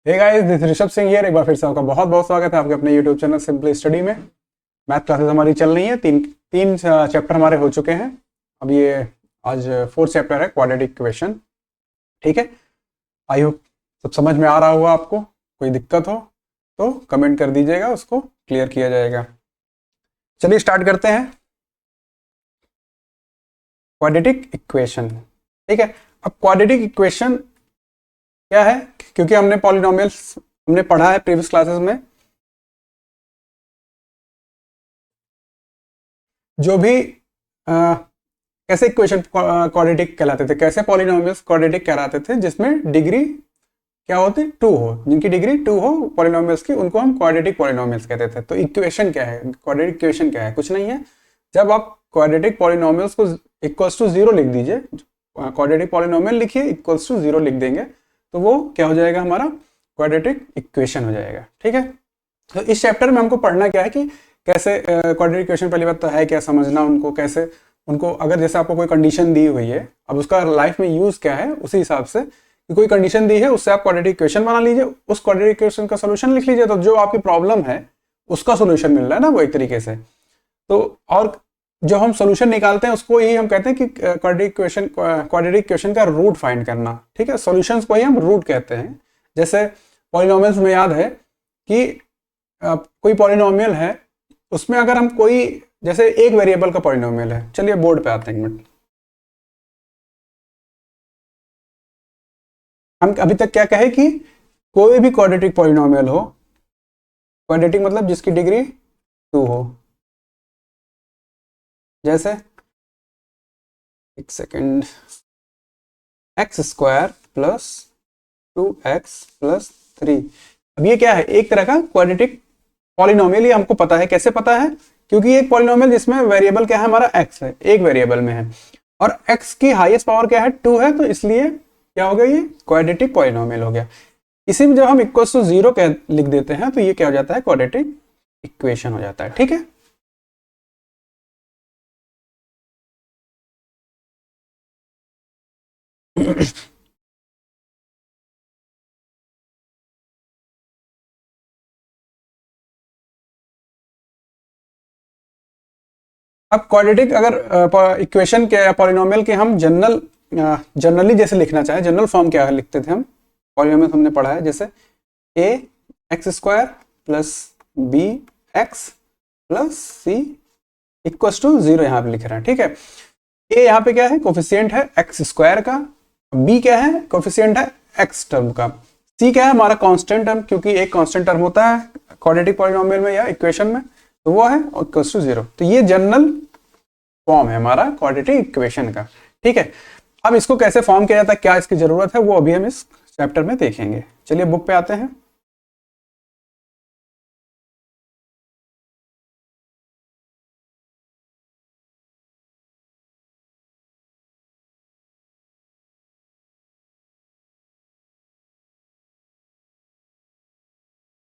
Hey guys, this Rishabh Singh here. एक बार फिर से आपका बहुत बहुत स्वागत है आपके अपने यूट्यूब चैनल सिंपली स्टडी में। मैथ क्लासेस हमारी चल रही है। तीन तीन चैप्टर हमारे हो चुके हैं। अब ये आज फोर्थ चैप्टर है, क्वाड्रेटिक इक्वेशन। ठीक है, आई होप सब समझ में आ रहा होगा आपको। कोई दिक्कत हो तो कमेंट कर दीजिएगा, उसको क्लियर किया जाएगा। चलिए स्टार्ट करते हैं क्वाड्रेटिक इक्वेशन। ठीक है, अब क्वाड्रेटिक इक्वेशन क्या है, क्योंकि हमने पॉलिनोमियल्स हमने पढ़ा है प्रीवियस क्लासेस में। जो भी कैसे इक्वेशन क्वाड्रेटिक कहलाते थे, कैसे पॉलिनोमियल्स क्वाड्रेटिक कहलाते थे, जिसमें डिग्री क्या होती, टू हो, जिनकी डिग्री टू हो पॉलिनोमियल्स की, उनको हम क्वाड्रेटिक पॉलिनोमियल्स कहते थे। तो इक्वेशन क्या है, क्वाड्रेटिक इक्वेशन क्या है? कुछ नहीं है। जब आप क्वाड्रेटिक पॉलिनोमियल्स को इक्वल्स टू जीरो लिख दीजिए, क्वाड्रेटिक पॉलिनोमियल लिखिए, इक्वल्स टू जीरो लिख देंगे, तो वो क्या हो जाएगा, हमारा क्वाड्रेटिक इक्वेशन हो जाएगा। ठीक है, तो इस चैप्टर में हमको पढ़ना क्या है कि कैसे क्वाड्रेटिक इक्वेशन, पहली बात तो है क्या समझना उनको, कैसे उनको, अगर जैसे आपको कोई कंडीशन दी हुई है, अब उसका लाइफ में यूज क्या है, उसी हिसाब से कि कोई कंडीशन दी है उससे आप क्वाड्रेटिक इक्वेशन बना लीजिए, उस क्वाड्रेटिक इक्वेशन का सोल्यूशन लिख लीजिए, तो जो आपकी प्रॉब्लम है उसका सोल्यूशन मिल रहा है ना, वो एक तरीके से। तो और जो हम सोल्यूशन निकालते हैं उसको यही हम कहते हैं कि क्वाड्रेटिक इक्वेशन का रूट फाइंड करना। ठीक है, सॉल्यूशंस को ही हम रूट कहते हैं। जैसे पॉलिनोमियल्स में याद है कि कोई पॉलिनोमियल है, उसमें अगर हम कोई, जैसे एक वेरिएबल का पॉलिनोमियल है, चलिए बोर्ड पे आते हैं एक मिनट। हम अभी तक क्या कहे कि कोई भी क्वाड्रेटिक पॉलिनोमियल हो, क्वाड्रेटिक मतलब जिसकी डिग्री टू हो, जैसे एक second, x square plus 2x+3। अब ये क्या है, एक तरह का क्वाड्रेटिक पॉलिनोमियल। ये हमको पता है, कैसे पता है, क्योंकि एक पॉलिनोमियल जिसमें वेरिएबल क्या है, हमारा x है, एक वेरिएबल में है, और x की हाईएस्ट पावर क्या है, 2 है, तो इसलिए क्या हो गया, ये क्वाड्रेटिक पॉलिनोमियल हो गया। इसी में जब हम इक्वल्स टू जीरो लिख देते हैं, तो ये क्या हो जाता है, क्वाड्रेटिक इक्वेशन हो जाता है। ठीक है, अब क्वाड्रेटिक अगर इक्वेशन के या पॉलिनोमियल के हम जनरली जैसे लिखना चाहें, जनरल फॉर्म क्या लिखते थे हम, पॉलिनोमियल हमने पढ़ा है, जैसे a x square plus b x plus c equals to zero, यहाँ पे लिख रहे हैं। ठीक है, a यहाँ पे क्या है, कोफिशिएंट है एक्स स्क्वायर का, b क्या है, कोफिशिएंट है एक्स टर्म का, c क्या है, हमारा कांस्टेंट टर्म, क्योंकि एक कांस्टेंट टर्म होता है क्वाड्रेटिक पॉलिनोमियल में या इक्वेशन में, तो वो है इक्वल्स टू जीरो। तो ये जनरल फॉर्म है हमारा क्वाड्रेटिक इक्वेशन का। ठीक है, अब इसको कैसे फॉर्म किया जाता है, क्या इसकी जरूरत है, वो अभी हम इस चैप्टर में देखेंगे। चलिए बुक पे आते हैं।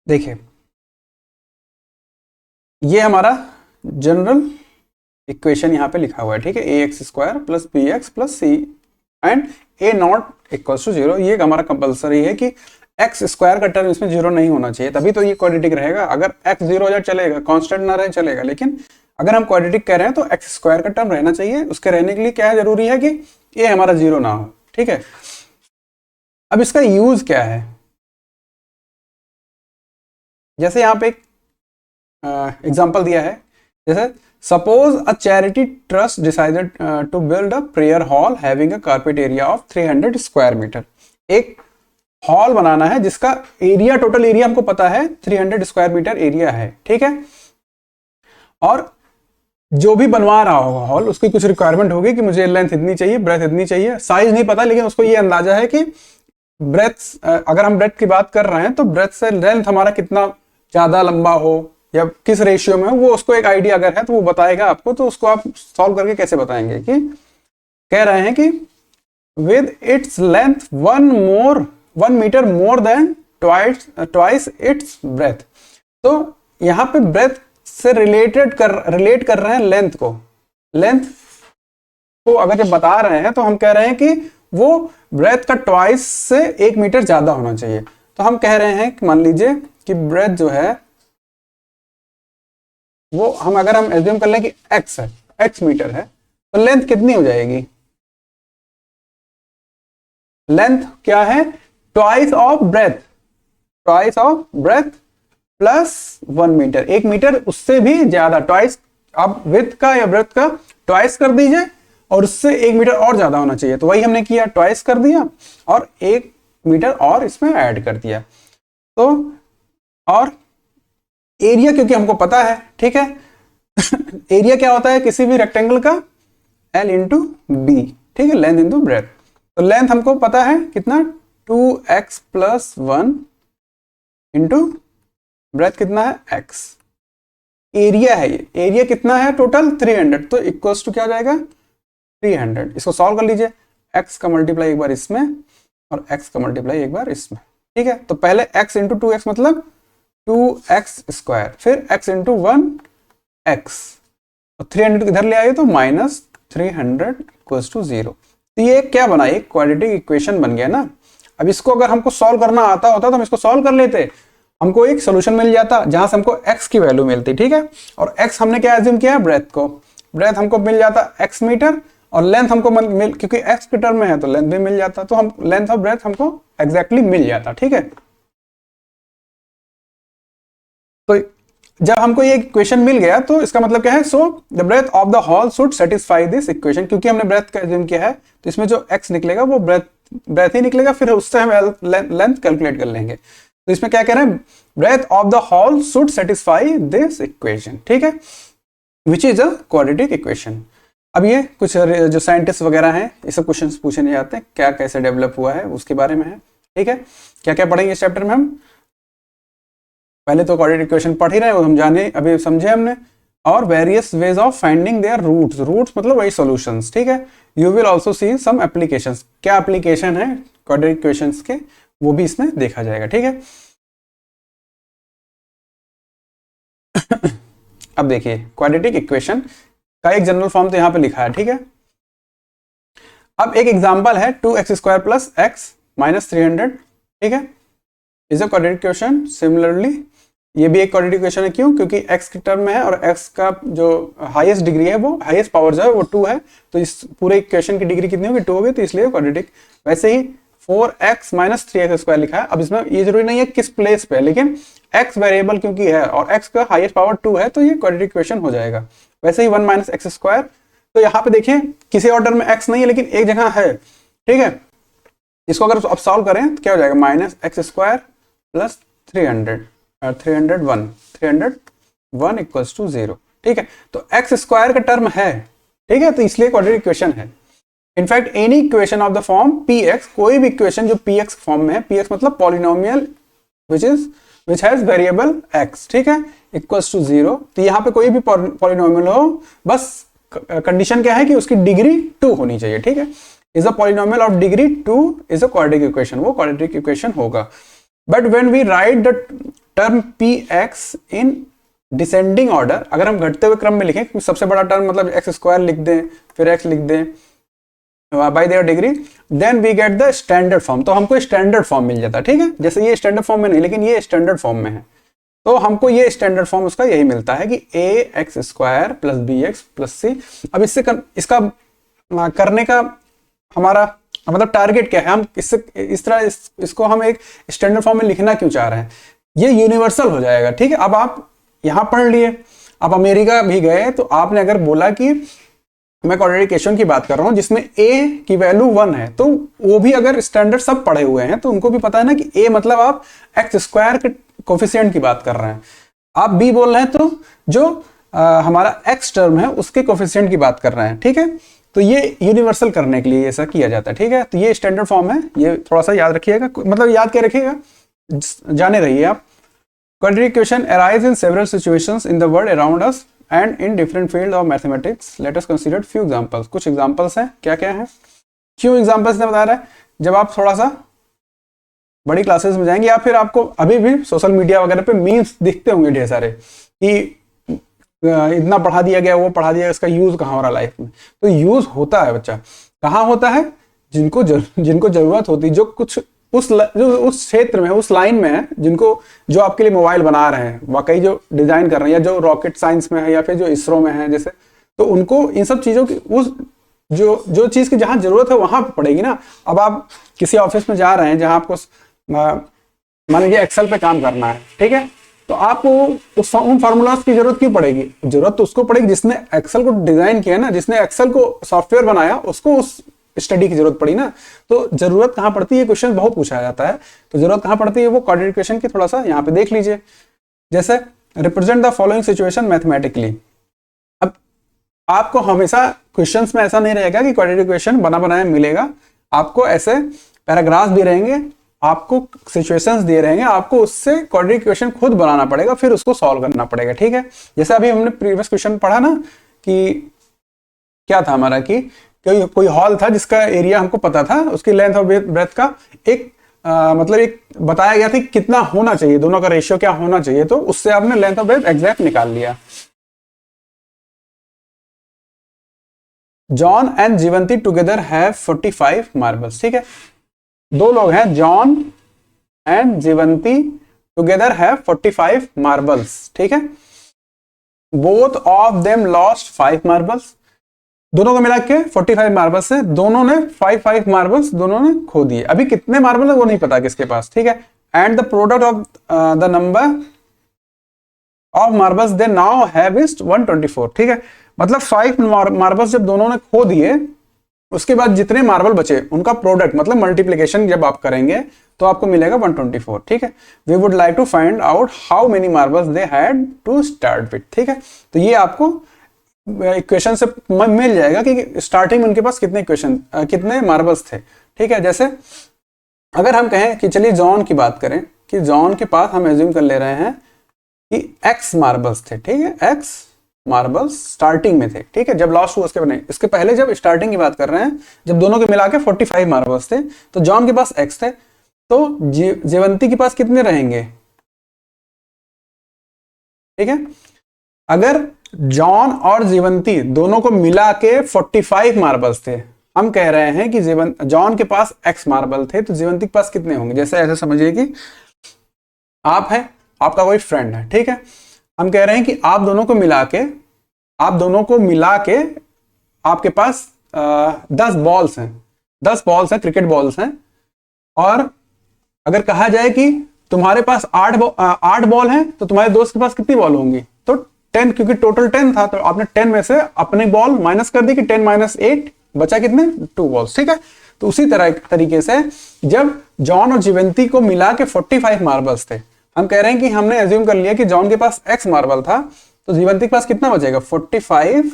देखिए, ये हमारा जनरल इक्वेशन यहाँ पे लिखा हुआ है। ठीक है, a x square plus b x plus c and a not equals to zero. ये हमारा कंपलसरी है कि एक्स स्क्वायर का टर्म इसमें जीरो नहीं होना चाहिए, तभी तो ये क्वाड्रेटिक रहेगा। अगर एक्स जीरो हो जाए चलेगा, कांस्टेंट ना रहे चलेगा, लेकिन अगर हम क्वाड्रेटिक कह रहे हैं तो एक्स स्क्वायर का टर्म रहना चाहिए। उसके रहने के लिए क्या है, जरूरी है कि ये हमारा जीरो ना हो। ठीक है, अब इसका यूज क्या है, जैसे यहाँ पे एक एग्जाम्पल दिया है, जैसे suppose a charity trust decided to build a prayer hall having a carpet area of 300 square metre. एक हॉल बनाना है जिसका एरिया, टोटल एरिया हमको पता है 300 स्क्वायर मीटर एरिया है। ठीक है, और जो भी बनवा रहा होगा हॉल, उसकी कुछ रिक्वायरमेंट होगी कि मुझे लेंथ इतनी चाहिए, ब्रेथ इतनी चाहिए, साइज नहीं पता, लेकिन उसको ये अंदाजा है कि ब्रेथ, अगर हम ब्रेथ की बात कर रहे हैं तो ब्रेथ से लेंथ हमारा कितना ज्यादा लंबा हो या किस रेशियो में हो, वो उसको एक आइडिया अगर है तो वो बताएगा आपको। तो उसको आप सॉल्व करके कैसे बताएंगे, कि कह रहे हैं कि with its length 1 metre more than twice its breadth. तो यहाँ पे ब्रेथ से रिलेट कर रहे हैं लेंथ को। लेंथ को अगर जब बता रहे हैं तो हम कह रहे हैं कि वो ब्रेथ का ट्वाइस से 1 मीटर ज्यादा होना चाहिए। तो हम कह रहे हैं कि मान लीजिए कि ब्रेथ जो है वो अगर हम एज्यूम कर लें कि x है, x मीटर है, तो लेंथ कितनी हो जाएगी? लेंथ क्या है? Twice of breadth, twice of breadth plus 1 metre, 1 metre उससे भी ज्यादा, ट्वाइस, आप विड्थ का या ब्रेथ का ट्वाइस कर दीजिए और उससे 1 मीटर और ज्यादा होना चाहिए। तो वही हमने किया, ट्वाइस कर दिया और 1 मीटर और इसमें ऐड कर दिया। तो और एरिया क्योंकि हमको पता है, ठीक है, एरिया क्या होता है किसी भी रेक्टेंगल का? L इंटू बी, ठीक है, लेंथ इंटू ब्रेथ। तो लेंथ हमको पता है कितना? 2x प्लस 1 इंटू ब्रेथ कितना है? x। एरिया है ये, एरिया कितना है टोटल? 300, तो इक्वल्स टू क्या हो जाएगा? 300। इसको सॉल्व कर लीजिए, x का मल्टीप्लाई एक बार इसमें और x का मल्टीप्लाई एक बार इसमें, ठीक है। तो पहले x इंटू 2x मतलब 2x स्क्वायर, फिर x इंटू 1x, तो 300 इधर ले आइए तो माइनस 300 इक्वल्स टू 0। तो ये क्या बना? एक क्वाड्रेटिक इक्वेशन बन गया ना। अब इसको अगर हमको सॉल्व करना आता होता तो हम इसको सॉल्व कर लेते, हमको एक सोल्यूशन मिल जाता जहां से हमको x की वैल्यू मिलती, ठीक है। और x हमने क्या एज्यूम किया है? ब्रेथ को, ब्रेथ हमको मिल जाता x मीटर और लेंथ हमको मिल, क्योंकि x के टर्म में है तो लेंथ भी मिल जाता, तो हम लेंथ ऑफ ब्रेथ हमको एग्जैक्टली मिल जाता, ठीक है। तो जब हमको ये इक्वेशन मिल गया तो इसका मतलब क्या है? So the breadth of the hall should satisfy this equation, क्योंकि हमने ब्रेथ का एज्यूम किया है तो इसमें जो x निकलेगा वो ब्रेथ ही निकलेगा, फिर उससे हम लेंथ कैलकुलेट कर लेंगे। तो इसमें क्या कह रहे हैं? Breadth of the hall should satisfy this equation, ठीक है, which is a quadratic equation. अब ये कुछ जो साइंटिस्ट वगैरह हैं ये सब क्वेश्चंस पूछे नहीं जाते, क्या कैसे डेवलप हुआ है उसके बारे में है, ठीक है। क्या क्या पढ़ेंगे इस चैप्टर में हम? पहले तो क्वाड्रेटिक इक्वेशन पढ़ ही रहे हैं, हम जाने अभी समझे हमने, और various ways of finding their roots, roots मतलब वही सॉल्यूशंस, ठीक है। You will also see some applications, क्या एप्लीकेशन है क्वाड्रेटिक इक्वेशंस के वो भी इसमें देखा जाएगा, ठीक है। अब देखिए क्वाड्रेटिक इक्वेशन का एक जनरल फॉर्म तो यहां पे लिखा है, ठीक है। अब एक एग्जांपल है 2x square plus x minus 300, ठीक है, is a quadratic equation. Similarly ये भी एक क्वाड्रेटिक इक्वेशन है, क्यों? क्योंकि x के टर्म में है और x का जो हाईएस्ट डिग्री है वो हाईएस्ट पावर जो है वो 2 है, तो इस पूरे इक्वेशन की डिग्री कितनी होगी? 2 होगी, तो इसलिए क्वाड्रेटिक। वैसे ही 4x माइनस 3x स्क्वायर लिखा है। अब इसमें ये जरूरी नहीं है किस प्लेस पे, लेकिन x वेरिएबल क्योंकि है और x का हाईएस्ट पावर 2 है तो ये क्वाड्रेटिक इक्वेशन हो जाएगा। वैसे ही 1 माइनस एक्स स्क्वायर, तो यहाँ पे देखिए किसी ऑर्डर में x नहीं है लेकिन एक जगह है, ठीक है। इसको अगर आप सॉल्व करें तो क्या हो जाएगा? Minus x square plus 301 equals to 0, ठीक है। तो x स्क्वायर का टर्म है, ठीक है, तो इसलिए क्वाड्रेटिक इक्वेशन है। In fact any equation of the form px, कोई भी इक्वेशन जो px फॉर्म में है, px मतलब polynomial which has variable x, ठीक है, इक्वल्स टू 0। तो यहाँ पे कोई भी पॉलिनोमियल हो, बस कंडीशन क्या है कि उसकी डिग्री 2 होनी चाहिए, ठीक है। Is a polynomial of degree 2 is a quadratic equation, वो क्वाड्रेटिक इक्वेशन होगा। But when we write the term px in descending order, अगर हम घटते हुए क्रम में लिखें, सबसे बड़ा टर्म मतलब एक्स स्क्वायर लिख दें, फिर x लिख दें by their degree, then we get the standard form. तो हमको स्टैंडर्ड फॉर्म मिल जाता है, ठीक है। जैसे ये स्टैंडर्ड फॉर्म में नहीं, लेकिन ये स्टैंडर्ड फॉर्म में है, तो हमको ये स्टैंडर्ड फॉर्म उसका यही मिलता है कि ax square plus bx plus c। अब इससे इसका करने का हमारा मतलब टारगेट क्या है? हम इससे इस तरह इसको हम एक स्टैंडर्ड फॉर्म में लिखना क्यों चाह रहे हैं? ये यूनिवर्सल हो जाएगा, ठीक है। अब आप यहाँ पढ़ लिए, आप अमेरिका भी गए तो आपने अगर बोला कि मैं क्वाड्रेटिक इक्वेशन की बात कर रहा हूं जिसमें a की वैल्यू 1 है, तो वो भी अगर स्टैंडर्ड सब पढ़े हुए हैं तो उनको भी पता है ना कि a मतलब आप एक्स स्क्वायर के कोफिशिएंट की बात कर रहे हैं, आप b बोल रहे हैं तो जो हमारा x टर्म है उसके कोफिशिएंट की बात कर रहे हैं, ठीक है। तो ये यूनिवर्सल करने के लिए ऐसा किया जाता है, ठीक है। तो ये स्टैंडर्ड फॉर्म है, ये थोड़ा सा याद रखिएगा, मतलब याद क्या रखिएगा, जाने रहिए आप। Quadratic equation arise in several situations in the world around us and in different field of mathematics. Let us consider few examples. कुछ एग्जांपल्स हैं, क्या क्या हैं, क्यों एग्जांपल्स ने बता रहा है? जब आप थोड़ा सा बड़ी क्लासेस में जाएंगे या फिर आपको अभी भी सोशल मीडिया वगैरह पे मीम्स दिखते होंगे ढेर सारे कि इतना पढ़ा दिया गया, वो पढ़ा दिया, इसका यूज कहाँ हो रहा लाइफ में? तो यूज होता है बच्चा, कहाँ होता है? जिनको जरूरत होती, जो कुछ जो उस क्षेत्र में, उस लाइन में है, जिनको जो आपके लिए मोबाइल बना रहे हैं, वाकई जो डिजाइन कर रहे हैं, या जो रॉकेट साइंस में है, या फिर जो इसरो में है जैसे, तो उनको इन सब चीजों की उस जो चीज की जहां जरूरत है वहां पड़ेगी ना। अब आप किसी ऑफिस में जा रहे हैं जहां आपको मान लीजिए एक्सेल पे काम करना है, ठीक है, तो आपको उन फार्मूलाज की जरूरत क्यों पड़ेगी? जरूरत तो उसको पड़ेगी जिसने एक्सेल को डिजाइन किया ना, जिसने एक्सेल को सॉफ्टवेयर बनाया, उसको उस स्टडी की जरूरत पड़ी ना। तो जरूरत कहां पड़ती है, क्वेश्चन बहुत पूछा जाता है, तो जरूरत कहां पड़ती है, वो क्वाड्रेटिक इक्वेशन की थोड़ा सा यहाँ पे देख लीजिए। जैसे represent the following situation mathematically. अब आपको हमेशा क्वेश्चंस में ऐसा नहीं रहेगा कि क्वाड्रेटिक इक्वेशन बना बनाया मिलेगा, आपको ऐसे पैराग्राफ भी रहेंगे, आपको सिचुएशंस दिए रहेंगे, आपको उससे क्वाड्रेटिक इक्वेशन खुद बनाना पड़ेगा, फिर उसको सॉल्व करना पड़ेगा, ठीक है। जैसे अभी हमने प्रीवियस क्वेश्चन पढ़ा ना कि क्या था हमारा, कि कोई हॉल था जिसका एरिया हमको पता था, उसकी लेंथ और ब्रेथ का एक मतलब एक बताया गया था कि कितना होना चाहिए, दोनों का रेशियो क्या होना चाहिए, तो उससे आपने लेंथ और ब्रेथ एग्जैक्ट निकाल लिया। John and Jeevanti together have 45 marbles, ठीक है, दो लोग हैं, John and Jeevanti together have 45 marbles, ठीक है। Both of them lost 5 marbles, दोनों को मिला के 45 मार्बल्स से दोनों ने 5 मार्बल्स दोनों ने खो दिए। अभी कितने मार्बल है वो नहीं पता किसके पास, ठीक है। And the product of the number of marbles they now have is 124, ठीक है। मतलब 5 मार्बल्स जब दोनों ने खो दिए, उसके बाद जितने मार्बल बचे उनका प्रोडक्ट मतलब मल्टीप्लिकेशन जब आप करेंगे तो आपको मिलेगा 124, ठीक है। We would like to find out how many marbles they had to start with, ठीक है। तो ये आपको इक्वेशन से मिल जाएगा कि स्टार्टिंग में उनके पास कितने मार्बल्स थे, ठीक है। जैसे अगर हम कहें कि चलिए जॉन की बात करें, कि जॉन के पास हम एज्यूम कर ले रहे हैं कि x मार्बल्स थे, ठीक है, x मार्बल्स स्टार्टिंग में थे, ठीक है, जब लॉस्ट हुआ उसके नहीं, इसके पहले जब स्टार्टिंग की बात कर रहे हैं, जब दोनों के मिला के 45 मार्बल्स थे, तो जॉन के पास x थे, तो जीवंती के पास कितने रहेंगे, ठीक है। अगर जॉन और जीवंती दोनों को मिला के 45 मार्बल्स थे, हम कह रहे हैं कि जॉन के पास x मार्बल थे, तो जीवंती के पास कितने होंगे। जैसे ऐसे समझिए कि आप हैं, आपका कोई फ्रेंड है, ठीक है, हम कह रहे हैं कि आप दोनों को मिला के आपके पास 10 बॉल्स हैं, 10 बॉल्स हैं, क्रिकेट बॉल्स हैं। और अगर कहा जाए कि तुम्हारे पास 8 बॉल हैं, तो तुम्हारे दोस्त के पास कितनी बॉल होंगी, तो 10, क्योंकि टोटल 10 था, तो आपने 10 में से अपनी बॉल माइनस कर दी कि 10 - 8 बचा कितने, 2 बॉल्स, ठीक है। तो उसी तरीके से जब जॉन और जीवंती को मिला के 45 मार्बल्स थे, हम कह रहे हैं कि हमने एज्यूम कर लिया कि जॉन के पास x मार्बल था, तो जीवंती के पास कितना बचेगा, 45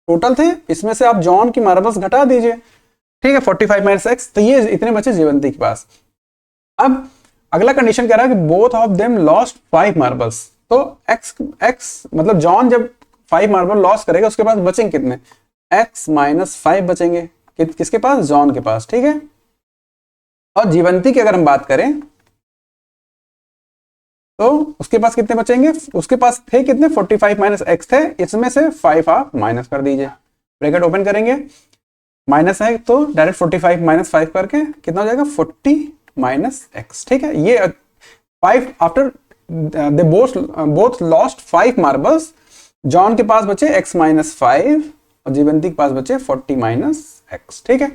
टोटल थे, इसमें से आप जॉन की मार्बल्स घटा दीजिए, ठीक है, 45 - x, तो ये इतने बचे जीवंती के पास। अब अगला कंडीशन कह रहा है कि both of them lost 5 marbles, तो x मतलब जॉन जब 5 मार्बल लॉस करेगा उसके पास बचेंगे कितने, x - 5 बचेंगे, किसके पास, जॉन के पास, ठीक है। और जीवंती की अगर हम बात करें तो उसके पास कितने बचेंगे, उसके पास थे कितने, 45 - x थे, इसमें से 5 आप माइनस कर दीजिए, ब्रैकेट ओपन करेंगे, माइनस है तो डायरेक्ट 45 - 5 करके कितना हो जाएगा, 40 - x, ठीक है। ये 5 after they both lost 5 marbles, John के पास बचे x - 5 और जीवंती के पास बचे 40 - x, ठीक है।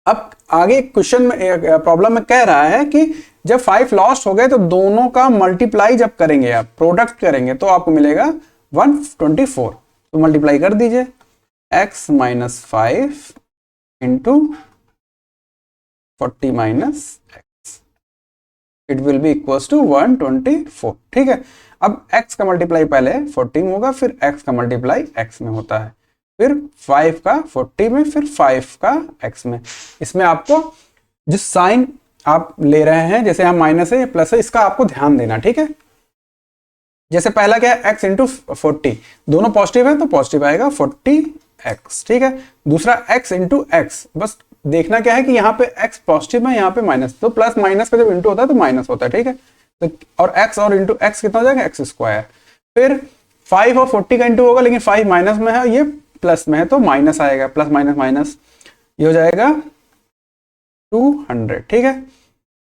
अब आगे क्वेश्चन में प्रॉब्लम में कह रहा है कि जब 5 लॉस्ट हो गए तो दोनों का मल्टीप्लाई जब करेंगे, आप प्रोडक्ट करेंगे, तो आपको मिलेगा 124, तो मल्टीप्लाई कर दीजिए, x - 5 into 40 - x, it will be equal to 124, ठीक है। अब x का मल्टीप्लाई पहले 40 में होगा, फिर x का मल्टीप्लाई x में होता है, फिर 5 का 40 में, फिर 5 का x में। इसमें आपको जिस साइन आप ले रहे हैं, जैसे यहाँ माइनस है प्लस है, इसका आपको ध्यान देना, ठीक है। जैसे पहला क्या है, x इंटू 40, दोनों पॉजिटिव है तो पॉजिटिव आएगा 40x, ठीक है। दूसरा x इंटू एक्स, बस देखना क्या है कि यहाँ पे x पॉजिटिव है, यहाँ पे माइनस, तो प्लस माइनस का जब इंटू होता है तो माइनस होता है, ठीक है। तो और x और इंटू एक्स कितना हो जाएगा, x²। फिर 5 और 40 का इंटू होगा, लेकिन 5 माइनस में है, ये प्लस में है, तो माइनस आएगा, प्लस माइनस माइनस, ये हो जाएगा 200, ठीक है।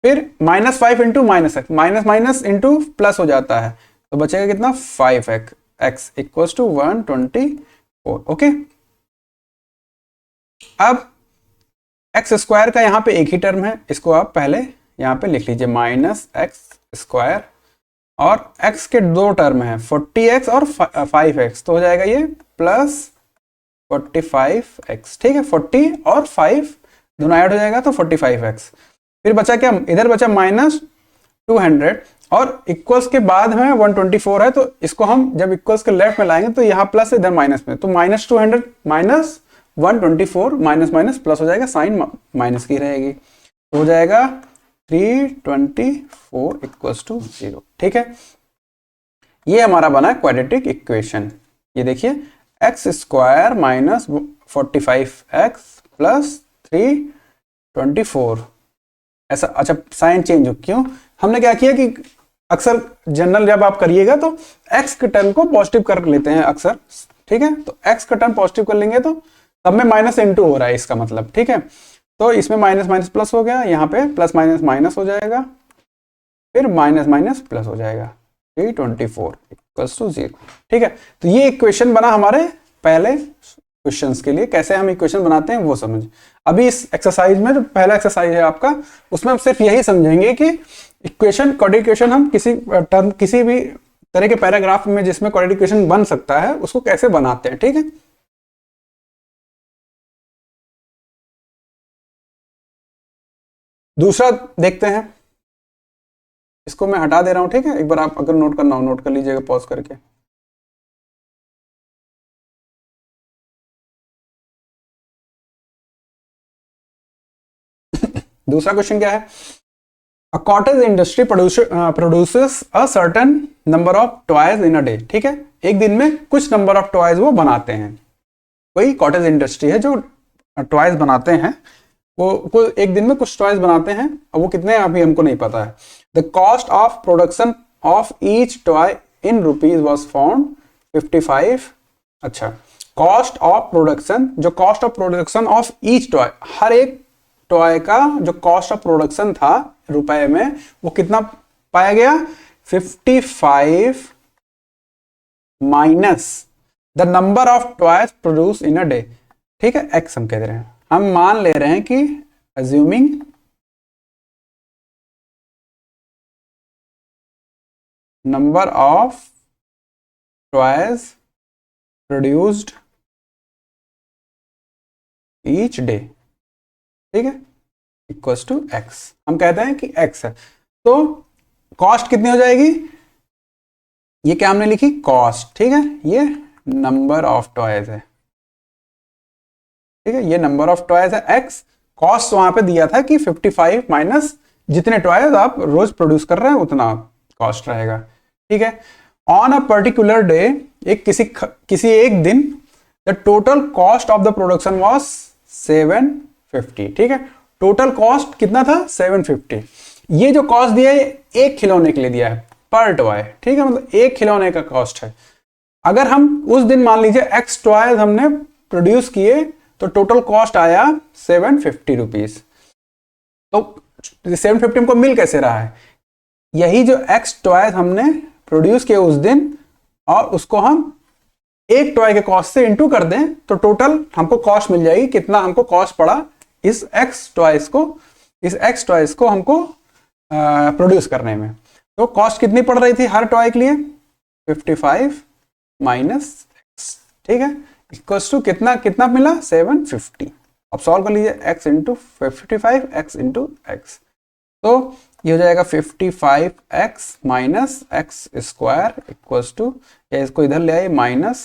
फिर -5 into minus x, minus minus into plus हो जाता है, तो बचेगा कितना 5x x equals to 124। Okay, अब एक्स स्क्वायर का यहाँ पे एक ही टर्म है, इसको आप पहले यहाँ पे लिख लीजिए -x², और x के दो टर्म है 40x और 5x, तो हो जाएगा ये +45x। ठीक है, 40 और 5 दोनों ऐड हो जाएगा तो 45x। फिर बचा क्या, इधर बचा -200 और इक्वल्स के बाद में 124 है, तो इसको हम जब इक्वल्स के लेफ्ट में लाएंगे तो यहाँ प्लस इधर माइनस में, तो -200 माइनस 124 माइनस माइनस प्लस हो जाएगा, साइन माइनस की रहेगी, तो हो जाएगा 324 इक्वल्स टू 0। ठीक है, ये हमारा बना क्वाड्रेटिक इक्वेशन। ये देखिए x² माइनस 45x प्लस 324 ऐसा। अच्छा, साइन चेंज हो क्यों, हमने क्या किया कि अक्सर जनरल जब आप करिएगा तो x के टर्म को पॉजिटिव कर लेते हैं अक्सर। ठीक है, तो x का टर्म पॉजिटिव कर लेंगे तो सब में माइनस इंटू हो रहा है इसका मतलब। ठीक है, तो इसमें माइनस माइनस प्लस हो गया, यहाँ पे प्लस माइनस माइनस हो जाएगा, फिर माइनस माइनस प्लस हो जाएगा, 324 इक्वल्स टू 0। ठीक है, तो ये इक्वेशन बना हमारे पहले क्वेश्चंस के लिए। कैसे हम इक्वेशन बनाते हैं वो समझ। अभी इस एक्सरसाइज में जो पहला एक्सरसाइज है आपका, उसमें हम सिर्फ यही समझेंगे कि इक्वेशन, क्वाड्रेटिक इक्वेशन हम किसी टर्म, किसी भी तरह के पैराग्राफ में जिसमें क्वाड्रेटिक इक्वेशन बन सकता है उसको कैसे बनाते हैं। ठीक है, दूसरा देखते हैं, इसको मैं हटा दे रहा हूं। ठीक है, एक बार आप अगर नोट करना हो नोट कर लीजिएगा पॉज करके। दूसरा क्वेश्चन क्या है, a cottage industry produces a certain number of toys in a day. ठीक है, एक दिन में कुछ नंबर ऑफ टॉयज वो बनाते हैं। कोई कॉटेज इंडस्ट्री है जो टॉयज बनाते हैं, वो एक दिन में कुछ टॉयज बनाते हैं, और वो कितने अभी हमको नहीं पता है। The cost of production of each toy in rupees was found 55। अच्छा, कॉस्ट ऑफ प्रोडक्शन, जो cost of production of each toy, हर एक टॉय का जो कॉस्ट ऑफ प्रोडक्शन था रुपए में, वो कितना पाया गया 55 minus the number of toys produce in a day. ठीक है, एक्स हम कह रहे हैं, हम मान ले रहे हैं कि assuming number of toys produced each day. ठीक है, इक्वल्स टू एक्स, हम कहते हैं कि एक्स है, तो कॉस्ट कितनी हो जाएगी, ये क्या हमने लिखी कॉस्ट। ठीक है, ये नंबर ऑफ टॉयज है। ठीक है, ये नंबर ऑफ टॉयज है एक्स, कॉस्ट वहां पे दिया था कि 55 माइनस जितने टॉयज आप रोज प्रोड्यूस कर रहे हैं उतना कॉस्ट रहेगा। ठीक है, ऑन अ पर्टिकुलर डे, एक किसी एक दिन, the total cost of the production was 750। ठीक है, टोटल कॉस्ट कितना था 750। ये जो कॉस्ट दिया है एक खिलौने के लिए दिया है पर टॉय। ठीक है, मतलब एक खिलौने का कॉस्ट है। अगर हम उस दिन मान लीजिए एक्स टॉयज हमने प्रोड्यूस किए तो टोटल कॉस्ट आया 750 रुपीज। तो 750 हमको मिल कैसे रहा है, यही जो एक्स टॉयज हमने प्रोड्यूस किए उस दिन, और उसको हम एक टॉय के कॉस्ट से इंटू कर दें तो टोटल हमको कॉस्ट मिल जाएगी, कितना हमको कॉस्ट पड़ा इस एक्स टॉयज को हमको प्रोड्यूस करने में। तो कॉस्ट कितनी पड़ रही थी हर टॉय के लिए 55 माइनस एक्स। ठीक है, इक्वल्स टू कितना कितना मिला 750। अब सॉल्व कर लीजिए x into 55 x into x, तो ये हो जाएगा 55x minus x square equals to, या इसको इधर ले आइए माइनस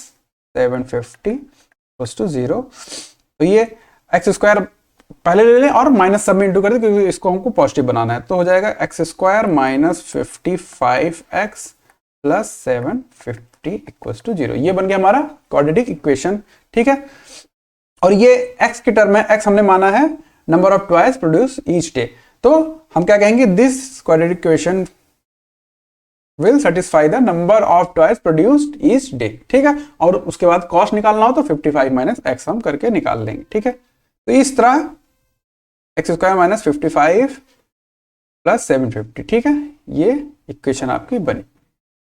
750 इक्वल्स टू 0। तो ये एक्स स्क्वायर पहले ले लें और माइनस सब में इंटू कर दें क्योंकि इसको हमको पॉजिटिव बनाना है। तो हो जाएगा x square minus 55x plus 750 equals to 0। ये बन गया हमारा क्वाड्रेटिक इक्वेशन। ठीक है, और ये x की टर्म है, x हमने माना है number of toys produce each day. तो हम क्या कहेंगे, this quadratic equation will satisfy the number of toys produced each day. ठीक है, और उसके बाद कॉस्ट निकालना हो तो 55 माइनस एक्स हम करके निकाल लेंगे। ठीक है, तो इस तरह एक्स स्क्वायर माइनस 55 प्लस 750, ठीक है, ये इक्वेशन आपकी बनी,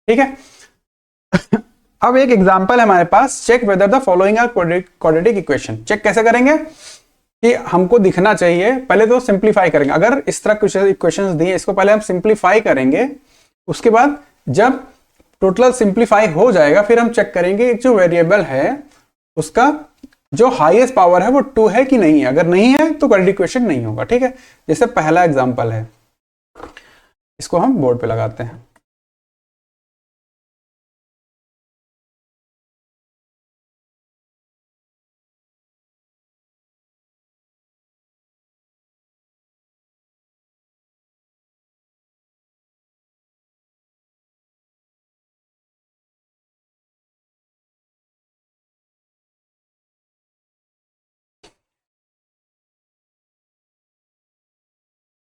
ठीक है। अब एक एग्जांपल है हमारे पास, check whether the following are quadratic equation. Check कैसे करेंगे कि हमको दिखना चाहिए, पहले तो सिंप्लीफाई करेंगे, अगर इस तरह कुछ इक्वेशंस दिए इसको पहले हम सिंप्लीफाई करेंगे, उसके बाद जब टोटल सिंप्लीफाई हो जाएगा फिर हम चेक करेंगे जो वेरिएबल है उसका जो हाईएस्ट पावर है वो 2 है कि नहीं है, अगर नहीं है तो क्वाड्रेटिक इक्वेशन नहीं होगा, ठीक है। जैसे पहला एग्जांपल है, इसको हम बोर्ड पे लगाते हैं।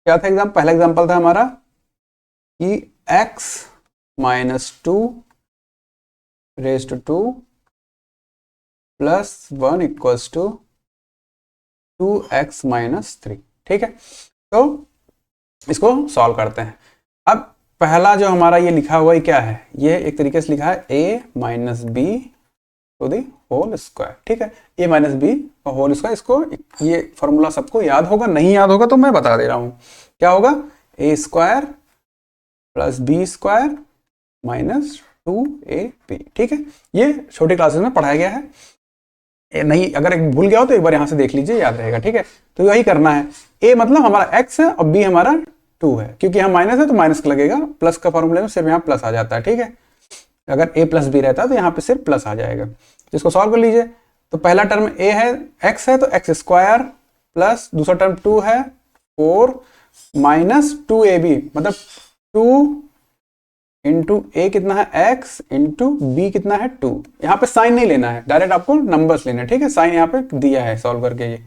क्या था एग्जाम, पहला एग्जांपल था हमारा कि x minus 2 raise to 2 plus 1 equals to 2x minus 3, ठीक है। तो इसको सॉल्व करते हैं। अब पहला जो हमारा ये लिखा हुआ है क्या है, ये एक तरीके से लिखा है a minus b to the whole square, ठीक है, a minus b whole square. इसको ये फॉर्मूला सबको याद होगा, नहीं याद होगा तो मैं बता दे रहा हूं, क्या होगा, a square plus b square minus 2ab, ठीक है। ये छोटी क्लासेस में पढ़ाया गया है, नहीं अगर एक भूल गया हो तो एक बार यहां से देख लीजिए, याद रहेगा, ठीक है। तो यही करना है, a मतलब हमारा x है और b हमारा 2 है, क्योंकि यहाँ माइनस है तो माइनस का लगेगा, प्लस का फॉर्मूले में सिर्फ यहाँ प्लस आ जाता है, ठीक है। अगर a प्लस बी रहता है तो यहाँ पे सिर्फ प्लस आ जाएगा। तो इसको सॉल्व कर लीजिए, तो पहला टर्म a है, x है तो x स्क्वायर प्लस दूसरा टर्म 2 है 4 माइनस 2ab, मतलब 2 इंटू a कितना है x इंटू b कितना है 2। यहाँ पे साइन नहीं लेना है, डायरेक्ट आपको नंबर्स लेना है, ठीक है। साइन यहाँ पे दिया है सॉल्व करके, ये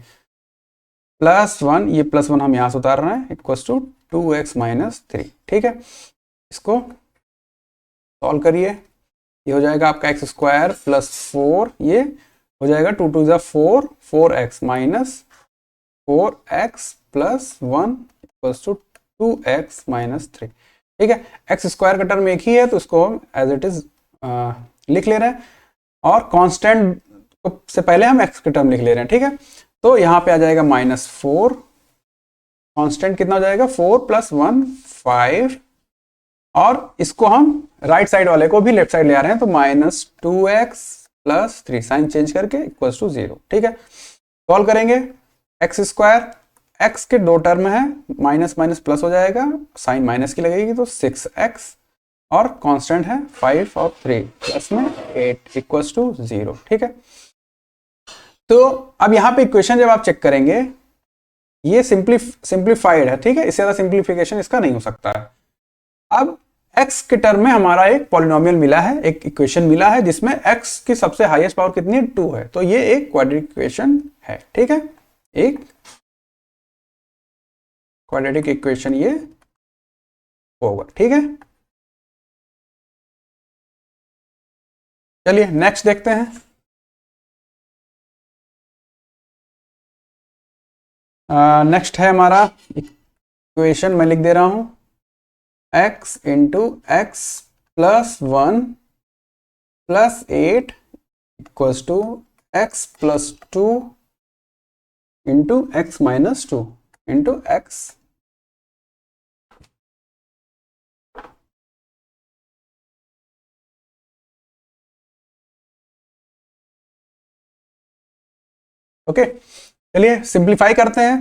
प्लस 1, ये प्लस 1 हम यहाँ से उतार रहे हैं, इक्वल्स टू 2x माइनस 3, ठीक है। इसको सॉल्व करिए, ये हो जाएगा आपका x स्क्वायर प्लस 4, ये हो जाएगा 2 2 4, 4x minus 4x plus 1 equals to 2x minus 3, ठीक है। एक्स स्क्वायर का टर्म एक ही है तो इसको हम एज इट इज लिख ले रहे हैं, और कांस्टेंट से पहले हम एक्स का टर्म लिख ले रहे हैं, ठीक है। तो यहाँ पे आ जाएगा माइनस 4, कांस्टेंट कितना हो जाएगा 4 प्लस 1 5, और इसको हम राइट साइड वाले को भी लेफ्ट साइड ले आ रहे हैं, तो minus 2x plus 3, sign change करके इक्वल्स टू 0, ठीक है। सॉल्व करेंगे, एक्स स्क्वायर, x के दो टर्म है, माइनस माइनस प्लस हो जाएगा, साइन माइनस की लगेगी तो 6x, और कांस्टेंट है 5 और 3 प्लस में 8 इक्वल्स टू 0, ठीक है। तो अब यहाँ पे इक्वेशन जब आप चेक करेंगे ये सिंप्लीफाइड है, ठीक है, इससे ज्यादा सिंप्लीफिकेशन इसका नहीं हो सकता है। अब x के टर्म में हमारा एक पॉलिनोमियल मिला है, एक इक्वेशन मिला है जिसमें x की सबसे हाईएस्ट पावर कितनी है 2 है, तो ये एक क्वाड्रेटिक इक्वेशन है, ठीक है, एक क्वाड्रेटिक इक्वेशन ये होगा, ठीक है। चलिए नेक्स्ट देखते हैं। नेक्स्ट है हमारा इक्वेशन, मैं लिख दे रहा हूं, x into x plus 1 plus 8 equals to x plus 2 into x minus 2 into x. Okay, चलिए सिंप्लीफाई करते हैं।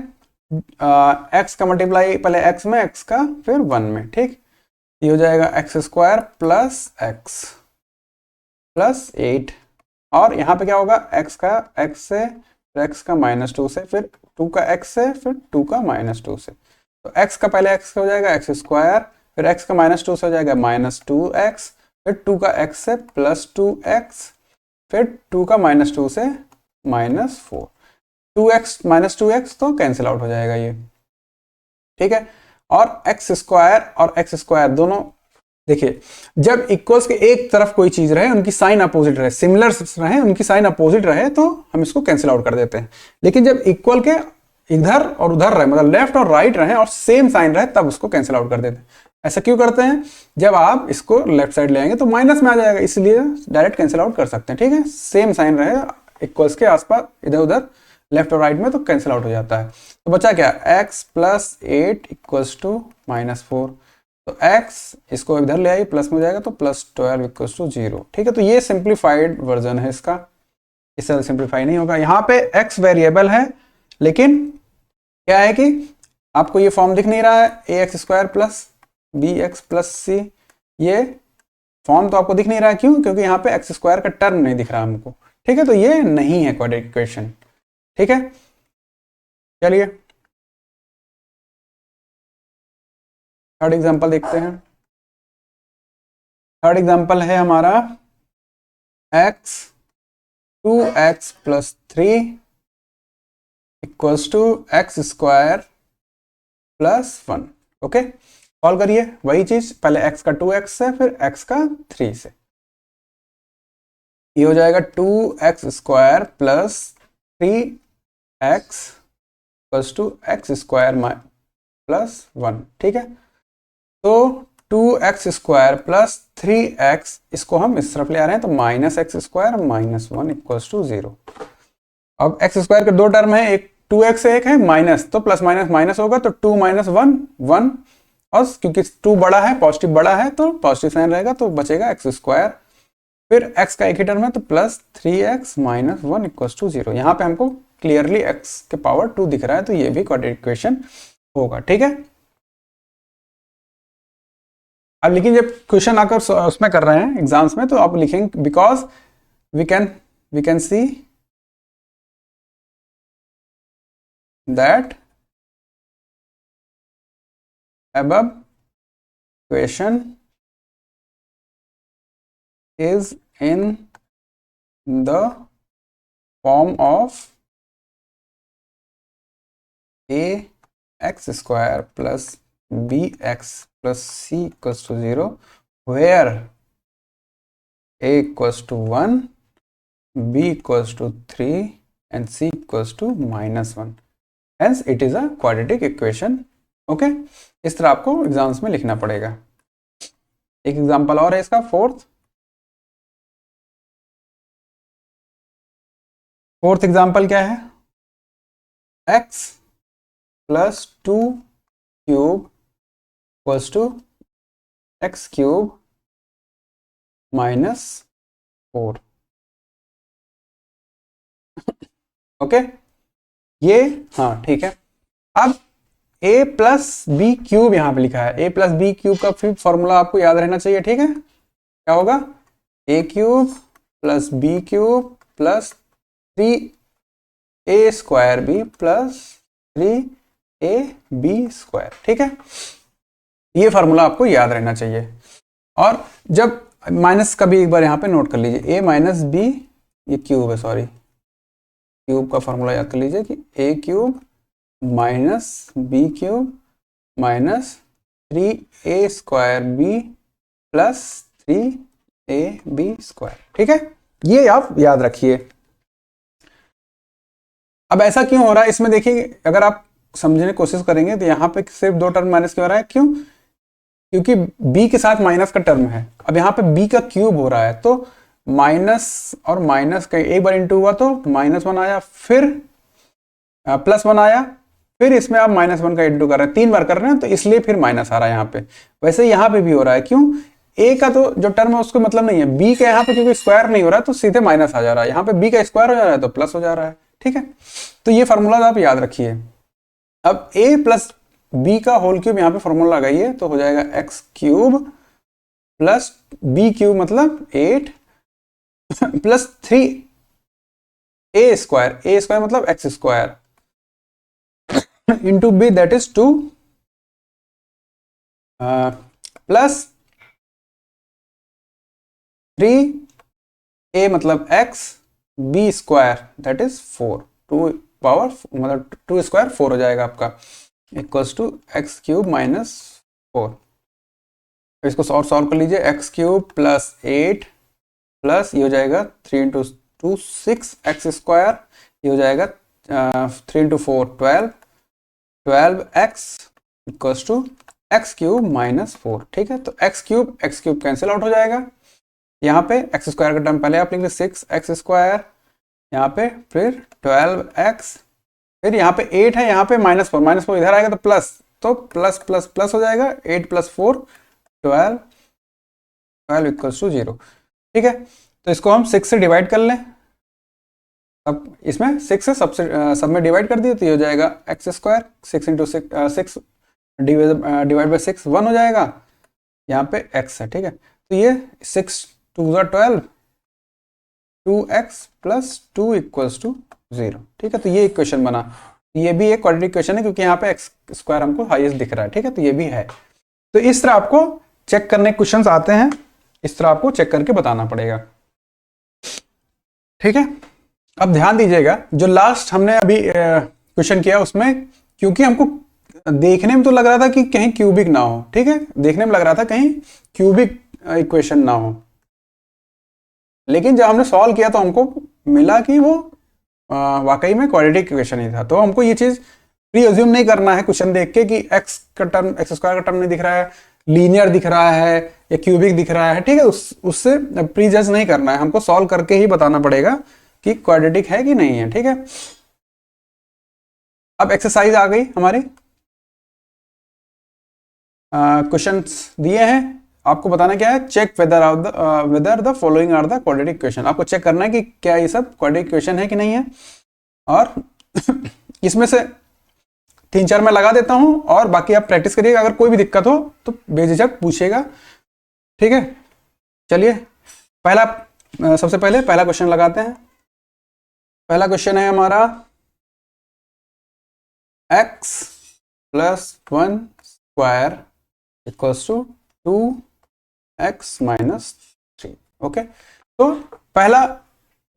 एक्स का मल्टीप्लाई पहले एक्स में, एक्स का फिर 1 में, ठीक। ये हो जाएगा x square plus x plus 8, और यहाँ पे क्या होगा, एक्स का एक्स से, फिर एक्स का माइनस 2 से, फिर 2 का एक्स से, फिर 2 का माइनस 2 से। तो एक्स का पहले एक्स हो जाएगा एक्स स्क्वायर, फिर एक्स का माइनस 2 से हो जाएगा माइनस 2x, फिर 2 का एक्स से प्लस 2x, फिर 2 का माइनस 2 से माइनस 4, 2x माइनस 2x तो कैंसिल आउट हो जाएगा ये, ठीक है। और एक्स स्क्वायर और एक्स स्क्वायर दोनों, देखिए जब इक्वल्स के एक तरफ कोई चीज रहे, उनकी साइन अपोजिट रहे, सिमिलर रहे, उनकी साइन अपोजिट रहे, तो हम इसको कैंसिल आउट कर देते हैं। लेकिन जब इक्वल के इधर और उधर रहे, मतलब लेफ्ट और राइट रहे और सेम साइन रहे, तब उसको कैंसिल आउट कर देते हैं। ऐसा क्यों करते हैं? जब आप इसको लेफ्ट साइड ले आएंगे तो माइनस में आ जाएगा, इसलिए डायरेक्ट कैंसिल आउट कर सकते हैं। ठीक है, सेम साइन रहे इक्वल्स के आसपास, इधर उधर लेफ्ट और राइट में, तो कैंसिल आउट हो जाता है। तो बचा क्या? x plus 8 equals to -4। तो x इसको इधर ले आइए, प्लस में हो जाएगा, तो +12 इक्वल्स टू 0। ठीक है, तो ये सिंप्लीफाइड वर्जन है इसका, इससे सिंप्लीफाई नहीं होगा। यहाँ पे x वेरिएबल है, लेकिन क्या है कि आपको ये फॉर्म दिख नहीं रहा है, ax² plus bx plus c, ये फॉर्म तो आपको दिख नहीं रहा है। क्यों? क्योंकि यहाँ पे x² का टर्म नहीं दिख रहा हमको। ठीक है, तो ये नहीं है क्वाड्रेटिक इक्वेशन। ठीक है, चलिए थर्ड एग्जांपल देखते हैं। थर्ड एग्जांपल है हमारा x 2x plus 3 equals to x² plus 1। Okay, solve करिए वही चीज, पहले x का 2x से, फिर x का 3 से। ये हो जाएगा 2x² plus 3x equals to x² plus 1। ठीक है, तो 2x² प्लस 3x, इसको हम इस तरफ ले आ रहे हैं, तो -x² माइनस 1 इक्वल्स टू 0। अब x² के दो टर्म है, एक 2x से एक है माइनस, तो प्लस माइनस माइनस होगा, तो 2 - 1 1, और क्योंकि 2 बड़ा है, पॉजिटिव बड़ा है, तो पॉजिटिव साइन रहेगा, तो बचेगा x²। फिर x का एक ही टर्म है, तो plus 3x minus 1 equals to 0। यहाँ पे हमको क्लियरली x के पावर 2 दिख रहा है, तो ये भी क्वाड्रेटिक इक्वेशन होगा। ठीक है, अब लेकिन जब क्वेश्चन आकर उसमें कर रहे हैं एग्जाम्स में, तो आप लिखेंगे because we can see that above equation is in the form of ax² plus bx plus c equals to 0, where a equals to 1, b equals to 3 and c equals to -1. Hence it is a quadratic equation. Okay, इस तरह आपको exams में लिखना पड़ेगा। एक example और है इसका, फोर्थ एग्जाम्पल क्या है? x plus 2 cube equals to x³ minus 4। Okay, ये हाँ ठीक है। अब a प्लस बी क्यूब यहाँ पे लिखा है, a प्लस बी क्यूब का फिर फॉर्मूला आपको याद रहना चाहिए। ठीक है, क्या होगा? a³ plus b³ plus 3a² plus 3ab²। ठीक है, ये फार्मूला आपको याद रहना चाहिए। और जब माइनस का भी एक बार यहाँ पे नोट कर लीजिए, a माइनस बी, ये क्यूब है, सॉरी क्यूब का फार्मूला याद कर लीजिए कि a³ minus b³ minus 3a² plus 3ab²। ठीक है, ये आप याद रखिए। अब ऐसा क्यों हो रहा है इसमें? देखिए, अगर आप समझने की कोशिश करेंगे तो यहाँ पे सिर्फ 2 टर्म माइनस क्यों हो रहा है? क्यों? क्योंकि b के साथ माइनस का टर्म है। अब यहाँ पे b का क्यूब हो रहा है, तो माइनस और माइनस का एक बार इंटू हुआ तो -1 आया, फिर +1 आया, फिर इसमें आप -1 का इंटू कर रहे हैं, 3 बार कर रहे हैं, तो इसलिए फिर माइनस आ रहा है यहाँ पे। वैसे यहाँ पे भी हो रहा है। क्यों? a का तो जो टर्म है उसको मतलब नहीं है, b का यहाँ पे क्योंकि स्क्वायर नहीं हो रहा है तो सीधे माइनस आ जा रहा है, यहाँ पे b का स्क्वायर हो जा रहा है तो प्लस हो जा रहा है। ठीक है, तो ये फार्मूला आप याद रखिए। अब a प्लस बी का होल क्यूब यहाँ पे फॉर्मूला लगाइए, तो हो जाएगा x³ प्लस b³ मतलब 8 प्लस 3a² मतलब x² into b that is 2 plus 3a मतलब x, b² that is 4, 2 power मतलब 2 स्क्वायर 4 हो जाएगा आपका, इक्वल्स टू x³ माइनस 4। इसको और सॉल्व कर लीजिए, x³ प्लस 8 प्लस ये हो जाएगा 3 × 2 6 x², ये हो जाएगा 3 × 4 12 12x equals to x cube minus 4। ठीक है, तो एक्स क्यूब कैंसिल आउट हो जाएगा। यहाँ पे एक्स स्क्वायर का टर्म पहले आप लिख 6x स्क्वायर, यहाँ पे फिर 12x, फिर यहाँ पे 8 है, यहाँ पे -4 इधर आएगा तो प्लस, तो प्लस प्लस प्लस हो जाएगा। 8 + 4 12 इक्वल्स टू 0। ठीक है, तो इसको हम 6 से डिवाइड कर लें। अब इसमें 6 से सब में डिवाइड कर दिए तो ये हो जाएगा एक्स स्क्वायर। 6 × 6 डिवाइड बाई 6 1 हो जाएगा, यहाँ पे x है। ठीक है, तो ये 6 × 2 = 12, 2x + 2 इक्वल्स टू 0। ठीक है, तो ये इक्वेशन बना। ये भी एक क्वाड्रेटिक इक्वेशन है क्योंकि यहाँ पे एक्स स्क्वायर हमको हाईएस्ट दिख रहा है। ठीक है, तो ये भी है। तो इस तरह आपको चेक करने क्वेश्चंस आते हैं, इस तरह आपको चेक करके बताना पड़ेगा। ठीक है, अब ध्यान दीजिएगा, जो लास्ट हमने अभी क्वेश्चन किया उसमें, क्योंकि हमको देखने में तो लग रहा था कि कहीं क्यूबिक ना हो। ठीक है, देखने में लग रहा था कहीं क्यूबिक इक्वेशन ना हो, लेकिन जब हमने सॉल्व किया तो हमको मिला कि वो वाकई में क्वाड्रेटिक इक्वेशन ही था। तो हमको ये चीज प्री अज्यूम नहीं करना है क्वेश्चन देख के कि एक्स स्क्वायर का टर्म नहीं दिख रहा है, लीनियर दिख रहा है या क्यूबिक दिख रहा है। ठीक है, उससे प्री जज नहीं करना है, हमको सॉल्व करके ही बताना पड़ेगा कि क्वाड्रेटिक है कि नहीं है। ठीक है, अब एक्सरसाइज आ गई हमारी, क्वेश्चंस दिए हैं, आपको बताना क्या है, check whether the following are the quadratic equation. आपको चेक करना है कि क्या ये सब क्वाड्रेटिक इक्वेशन है कि नहीं है। और इसमें से 3-4 मैं लगा देता हूं और बाकी आप प्रैक्टिस करिएगा। अगर कोई भी दिक्कत हो तो बेझिझक पूछिएगा। ठीक है, चलिए सबसे पहले पहला क्वेश्चन लगाते हैं। पहला क्वेश्चन है हमारा x + 1 square equals to 2x - 3। Okay, तो पहला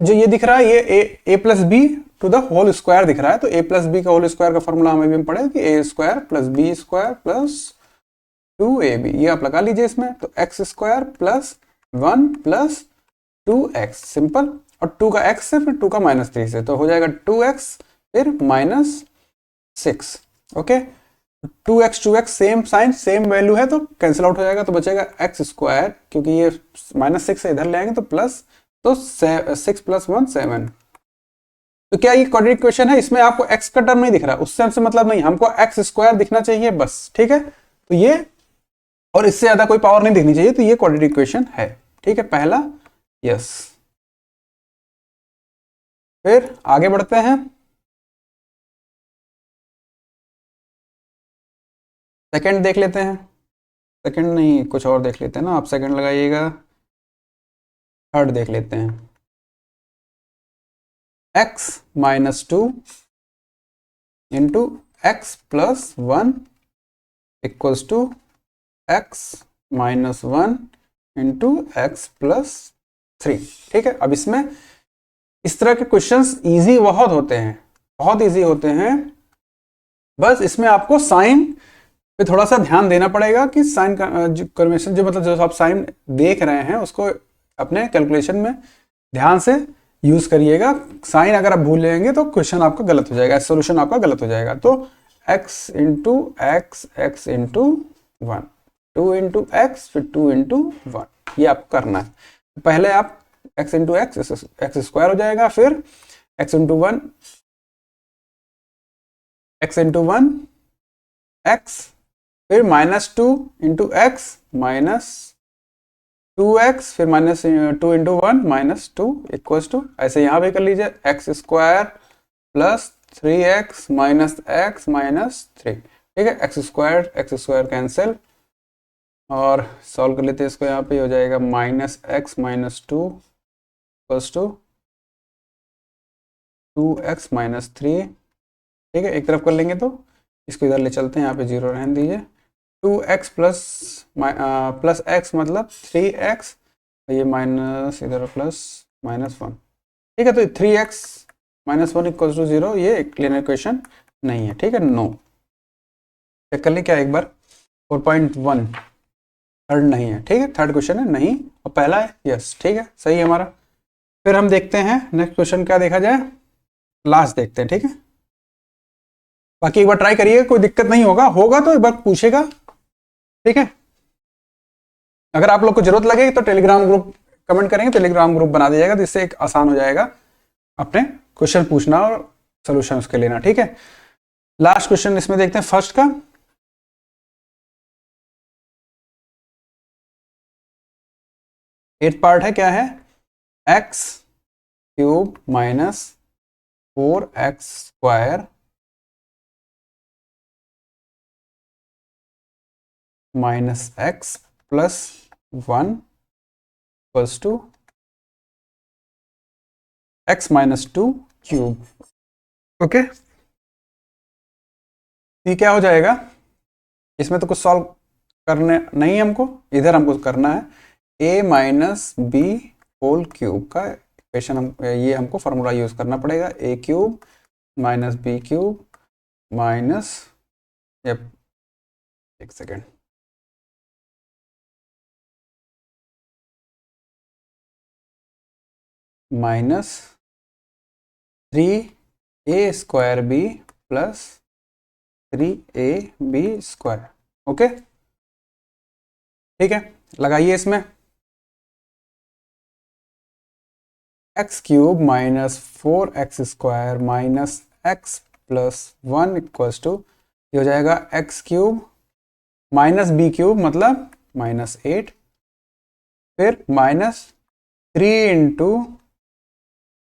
जो ये दिख रहा है, ये a + b to the whole square दिख रहा है। तो a + b का होल स्क्वायर का फॉर्मूला हमें भी पढ़े कि a² + b² + 2ab, ये आप लगा लीजिए इसमें। तो x² + 1 + 2x, सिंपल, और 2 का x से फिर 2 का -3 से, तो हो जाएगा 2x फिर -6। Okay, 2x same sign same value है तो कैंसिल आउट हो जाएगा, तो बचेगा x², क्योंकि ये -6 से इधर ले आएंगे तो प्लस, तो 6 + 1 7। तो क्या ये क्वाड्रेटिक इक्वेशन है? इसमें आपको x का टर्म नहीं दिख रहा, उससे हमसे मतलब नहीं, हमको x² दिखना चाहिए बस। ठीक है, तो ये, और इससे ज्यादा कोई पावर नहीं दिखनी चाहिए, तो ये क्वाड्रेटिक इक्वेशन है। ठीक है, पहला यस। फिर आगे बढ़ते हैं, सेकंड देख लेते हैं। सेकंड नहीं, कुछ और देख लेते हैं ना, आप सेकंड लगाइएगा। थर्ड देख लेते हैं, x - 2 × x + 1 equals to x - 1 × x + 3। ठीक है, अब इसमें इस तरह के क्वेश्चंस इजी बहुत होते हैं, बहुत इजी होते हैं। बस इसमें आपको साइन पे थोड़ा सा ध्यान देना पड़ेगा कि साइन कन्वेंशन जो मतलब जो आप साइन देख रहे हैं उसको अपने कैलकुलेशन में ध्यान से यूज करिएगा। साइन अगर आप भूल लेंगे तो क्वेश्चन आपका गलत हो जाएगा, सॉल्यूशन आपका गलत हो जाएगा। तो x × x, x × 1, 2 × x, फिर 2 × 1, ये आपको करना है। पहले आप x × x² हो जाएगा, फिर x × 1 x, फिर -2 × x -2x, फिर -2 × 1 -2 इक्वल्स टू, ऐसे यहाँ भी कर लीजिए, x² + 3x - x -3। ठीक है, x² कैंसिल, और सॉल्व कर लेते हैं इसको। यहाँ पे हो जाएगा -x - 2 इक्वल्स टू 2x - 3। ठीक है, एक तरफ कर लेंगे तो इसको इधर ले चलते हैं, यहाँ पे 0 रहने दीजिए। 2x + x मतलब 3x, ये माइनस इधर प्लस -1। ठीक है, तो 3x - 1 इक्वल्स टू 0, ये एक लीनियर इक्वेशन नहीं है। ठीक है, नो। चेक कर ले क्या एक बार, 4.1 थर्ड नहीं है। ठीक है, थर्ड क्वेश्चन है नहीं, और पहला है यस। ठीक है, सही है हमारा। फिर हम देखते हैं नेक्स्ट क्वेश्चन क्या देखा जाए, लास्ट देखते हैं। ठीक है, बाकी एक बार ट्राई करिए, कोई दिक्कत नहीं होगा, होगा तो एक बार पूछेगा, ठीक है। अगर आप लोग को जरूरत लगेगी तो टेलीग्राम ग्रुप कमेंट करेंगे, टेलीग्राम ग्रुप बना दीजिएगा, जिससे एक आसान हो जाएगा अपने क्वेश्चन पूछना और सोल्यूशन उसके लेना, ठीक है। लास्ट क्वेश्चन इसमें देखते हैं फर्स्ट का। एट पार्ट है, क्या है, x cube minus 4x square minus x plus 1 equals to x minus 2 cube. Okay, ये क्या हो जाएगा, इसमें तो कुछ सॉल्व करने नहीं है हमको, इधर हमको करना है a minus b whole cube का इक्वेशन, हम ये हमको फार्मूला यूज करना पड़ेगा, a cube minus b cube minus, एक second, minus 3a square b plus 3ab square. Okay, ठीक है, लगाइए इसमें x cube minus 4x square minus x plus 1 equals to, ये हो जाएगा x cube minus b cube मतलब माइनस 8, फिर माइनस 3 इंटू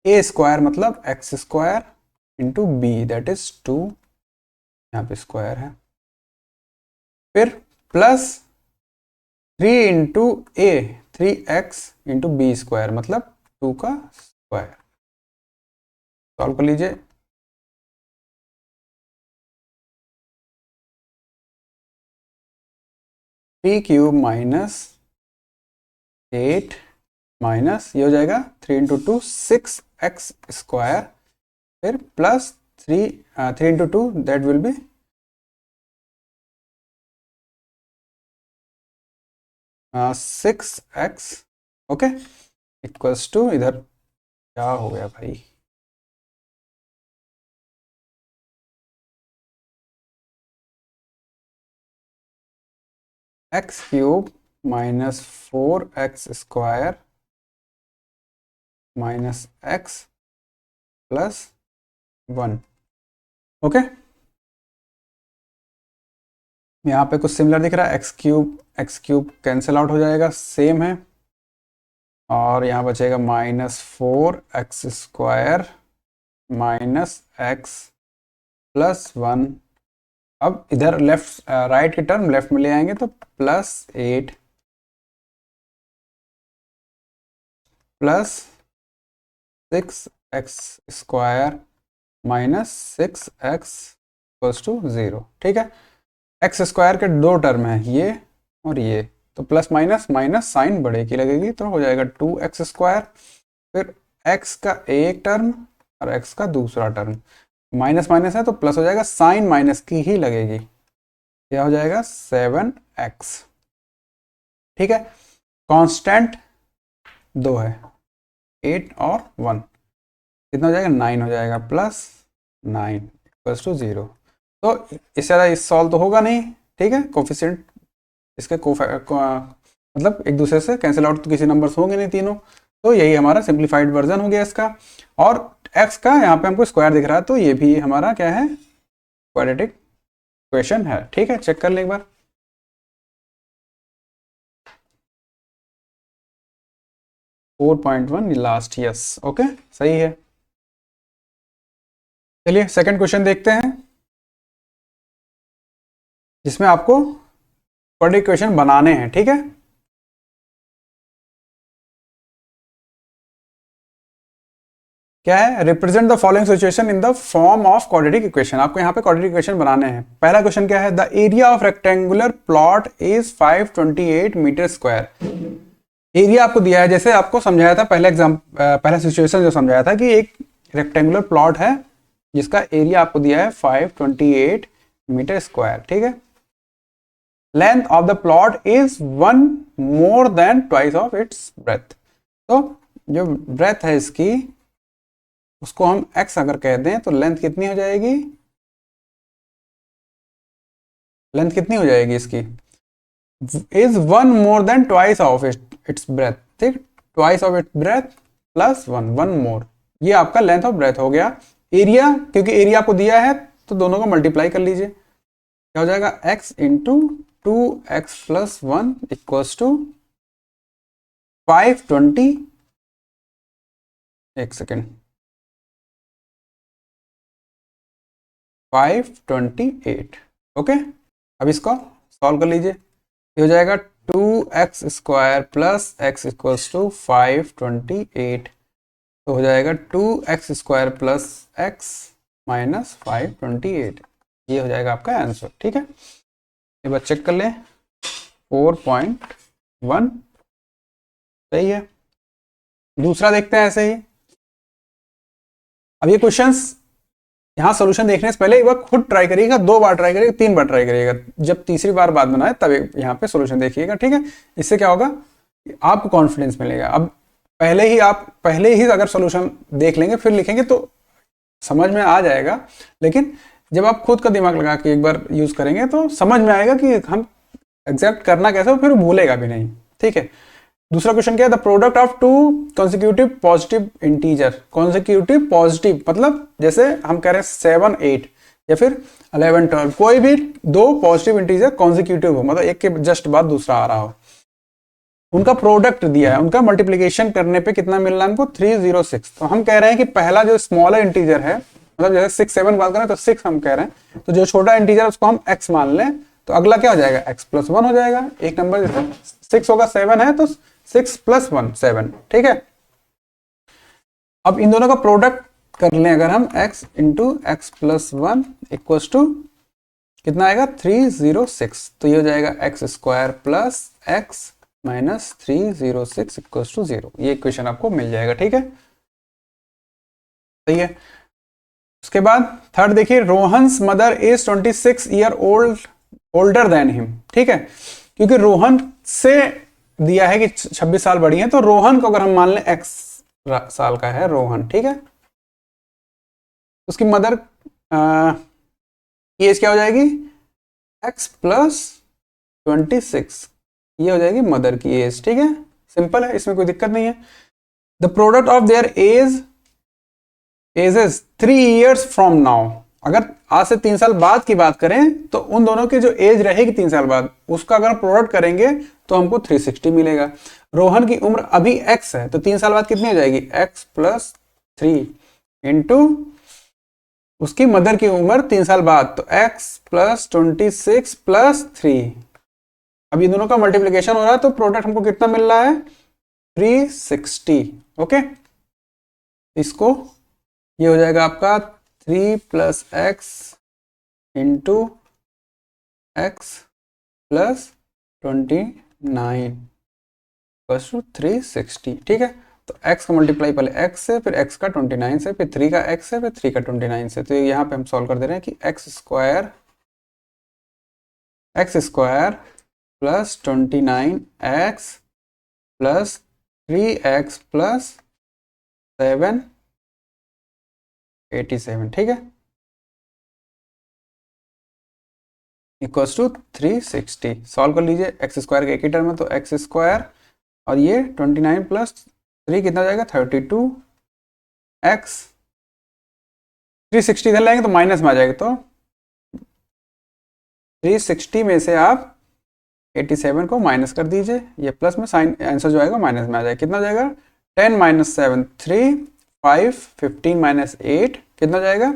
ए स्क्वायर मतलब x square into B that is 2, यहाँ पे स्क्वायर है, फिर प्लस 3 इंटू ए 3x इंटू बी स्क्वायर मतलब 2 का स्क्वायर। सॉल्व कर लीजिए, थ्री क्यूब माइनस 8 माइनस, ये हो जाएगा 3 इंटू 2 6x स्क्वायर, फिर plus 3 into 2 that will be 6x। Okay, equals to, इधर क्या हो गया भाई, x cube minus 4x square minus x plus 1। Okay, यहाँ पे कुछ सिमिलर दिख रहा है, एक्स क्यूब कैंसिल आउट हो जाएगा, सेम है, और यहाँ बचेगा minus 4x square minus x plus 1। अब इधर लेफ्ट राइट की टर्म लेफ्ट में ले आएंगे तो plus 8 plus 6x square minus 6x equals to 0। ठीक है, एक्स स्क्वायर के दो टर्म है, ये और ये, तो प्लस माइनस माइनस साइन बड़े की लगेगी तो हो जाएगा 2x स्क्वायर, फिर x का एक टर्म और x का दूसरा टर्म, माइनस माइनस है तो प्लस हो जाएगा, साइन माइनस की ही लगेगी, क्या हो जाएगा 7x। ठीक है, कांस्टेंट 2 है, 8 और 1 कितना हो जाएगा 9 हो जाएगा, प्लस 9 इक्वल्स टू 0। तो इससे ज़्यादा इस सॉल्व तो होगा नहीं। ठीक है, कोफिशिएंट इसके मतलब एक दूसरे से कैंसिल आउट तो किसी नंबर्स होंगे नहीं तीनों, तो यही हमारा सिंप्लीफाइड वर्जन हो गया इसका। और x का यहाँ पे हमको स्क्वायर दिख रहा है तो ये भी हमारा क्या है, क्वाड्रेटिक इक्वेशन है। ठीक है, चेक कर लें एक बार, 4.1 लास्ट, यस ओके सही है। चलिए सेकंड क्वेश्चन देखते हैं, जिसमें आपको क्वाड्रेटिक इक्वेशन बनाने हैं। ठीक है, क्या है, represent the following situation in the form of quadratic equation. आपको यहाँ पे क्वाड्रेटिक इक्वेशन बनाने हैं। पहला क्वेश्चन क्या है, the area of rectangular plot is 528 metre square. Area आपको दिया है, जैसे आपको समझाया था पहला सिचुएशन जो समझाया था कि एक रेक्टेंगुलर प्लॉट है जिसका एरिया आपको दिया है 528 मीटर स्क्वायर। ठीक है, length of the plot is 1 more than twice of its breadth. तो जो ब्रेथ है इसकी उसको हम x अगर कह दें तो लेंथ कितनी हो जाएगी, लेंथ कितनी हो जाएगी इसकी, is 1 more than twice of its breath, ठीक, twice of its breath plus 1, 1 more, ये आपका लेंथ ऑफ ब्रेथ हो गया। एरिया, क्योंकि एरिया आपको दिया है तो दोनों को मल्टीप्लाई कर लीजिए, क्या हो जाएगा, x into 2x plus 1 equals to 520, एक सेकेंड, 528। ओके, अब इसको सॉल्व कर लीजिए, ये हो जाएगा 2x square plus x equals to 528, तो हो जाएगा 2x square plus x minus 528, ये हो जाएगा आपका आंसर। ठीक है, एक बार चेक कर लें, 4.1 सही है। दूसरा देखते हैं ऐसे ही। अब ये क्वेश्चंस यहाँ सोल्यूशन देखने से पहले एक बार खुद ट्राई करिएगा, 2 बार ट्राई करिएगा, 3 बार ट्राई करिएगा, जब तीसरी बार बात बनाए तब यहाँ पे सोल्यूशन देखिएगा। ठीक है, इससे क्या होगा, आपको कॉन्फिडेंस मिलेगा। अब पहले ही अगर सोल्यूशन देख लेंगे फिर लिखेंगे तो समझ में आ जाएगा, लेकिन जब आप खुद का दिमाग लगा के एक बार यूज करेंगे तो समझ में आएगा कि हम एग्जैक्ट करना कैसे, फिर भूलेगा भी नहीं। ठीक है, दूसरा क्वेश्चन क्या है, the product of 2 consecutive positive integer, consecutive positive मतलब जैसे हम कह रहे हैं 7, 8 या फिर 11, 12, कोई भी 2 पॉजिटिव इंटीजर कॉन्सिक्यूटिव हो, मतलब एक के जस्ट बाद दूसरा आ रहा हो, उनका प्रोडक्ट दिया है, उनका मल्टीप्लीकेशन करने पे कितना मिल रहा है हमको, 306। तो हम कह रहे हैं कि पहला जो स्मॉलर इंटीजर है, मतलब जैसे 6, 7 बात करें तो 6 हम कह रहे हैं, तो जो छोटा इंटीजर है उसको हम x मान लें, तो अगला क्या हो जाएगा, x प्लस 1 हो जाएगा। एक नंबर जैसे 6 होगा, 7 है तो 6 प्लस 1 7। ठीक है, अब इन दोनों का प्रोडक्ट कर लें अगर हम, x into x plus 1 equals to कितना आएगा, 306, तो ये हो जाएगा x square plus x minus 306 equals to 0, ये इक्वेशन आपको मिल जाएगा। ठीक है, सही है। उसके बाद थर्ड देखिए, Rohan's mother is 26 year older than him. ठीक है, क्योंकि रोहन से दिया है कि 26 साल बड़ी है, तो रोहन को अगर हम मान लें x साल का है रोहन, ठीक है, उसकी मदर की एज क्या हो जाएगी, x प्लस 26, ये हो जाएगी मदर की एज। ठीक है, सिंपल है, इसमें कोई दिक्कत नहीं है। The product of their edges 3 years from now, अगर आज से 3 साल बाद की बात करें तो उन दोनों की जो एज रहेगी 3 साल बाद, उसका अगर प्रोडक्ट करेंगे तो हमको 360 मिलेगा। रोहन की उम्र अभी x है, तो 3 साल बाद कितनी हो जाएगी, x प्लस 3 इंटू उसकी मदर की उम्र 3 साल बाद, तो x प्लस 26 प्लस 3, अब ये दोनों का मल्टीप्लीकेशन हो रहा है तो प्रोडक्ट हमको कितना मिल रहा है, 360। ओके, इसको ये हो जाएगा आपका 3 plus x into x plus 29 plus 360। ठीक है, तो x का मल्टीप्लाई पहले x से, फिर x का 29 से, फिर 3 का x से, फिर 3 का 29 से, तो यहाँ पे हम सॉल्व कर दे रहे हैं कि x square plus 29x plus 3x plus 787। ठीक है, इक्वल्स टू 360। सॉल्व कर लीजिए, एक्स स्क्वायर के एक ही टर्म है तो एक्स स्क्वायर, और ये 29 प्लस 3 कितना जाएगा, 32x, 360 इधर लाएंगे तो माइनस में आ जाएगा, तो 360 में से आप 87 को माइनस कर दीजिए, ये प्लस में साइन, आंसर जो आएगा माइनस में आ जाएगा, कितना जाएगा, 10 माइनस 7 3, 5 15 माइनस 8 कितना जाएगा,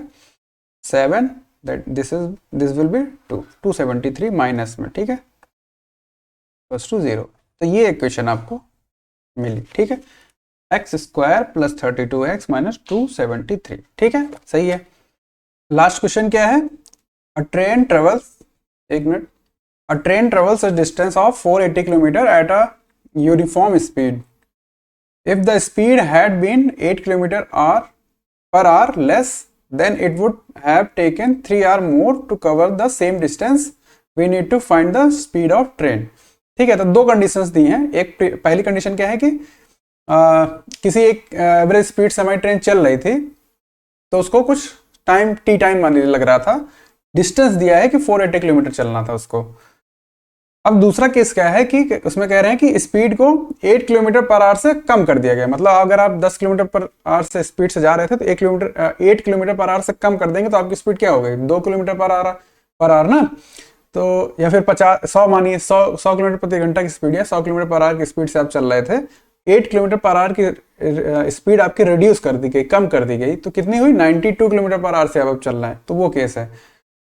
7, दिस विल बी 273 माइनस में। ठीक है, प्लस 0, तो ये इक्वेशन आपको मिली। ठीक है, x square plus 32x minus 273। ठीक है, सही है। लास्ट क्वेश्चन क्या है, अ ट्रेन ट्रेवल्स, एक minute, a train travels a distance of 480 km at a uniform speed. If the speed had been 8 km per hour less, then it would have taken 3 hours more to cover the same distance. We need to find the speed of train. ठीक है, तो 2 conditions दी हैं। एक पहली condition क्या है कि किसी एक एवरेज स्पीड से हमारी ट्रेन चल रही थी, तो उसको कुछ टाइम टी टाइम लग रहा था, डिस्टेंस दिया है कि 480 किलोमीटर चलना था उसको। अब दूसरा केस क्या है कि उसमें कह रहे हैं कि स्पीड को 8 किलोमीटर पर आवर से कम कर दिया गया। मतलब अगर आप 10 किलोमीटर पर आवर से स्पीड से जा रहे थे तो 8 किलोमीटर पर आवर से कम कर देंगे तो आपकी स्पीड क्या हो गई, 2 किलोमीटर पर आवर ना। तो या फिर 100 मानिए 100 किलोमीटर प्रति घंटा की स्पीड है, 100 किलोमीटर पर आवर की स्पीड से आप चल रहे थे, 8 किलोमीटर पर आवर की स्पीड आपकी रिड्यूस कर दी गई, कम कर दी गई, तो कितनी हुई, 92 किलोमीटर पर आवर से अब चल रहा है, तो वो केस है।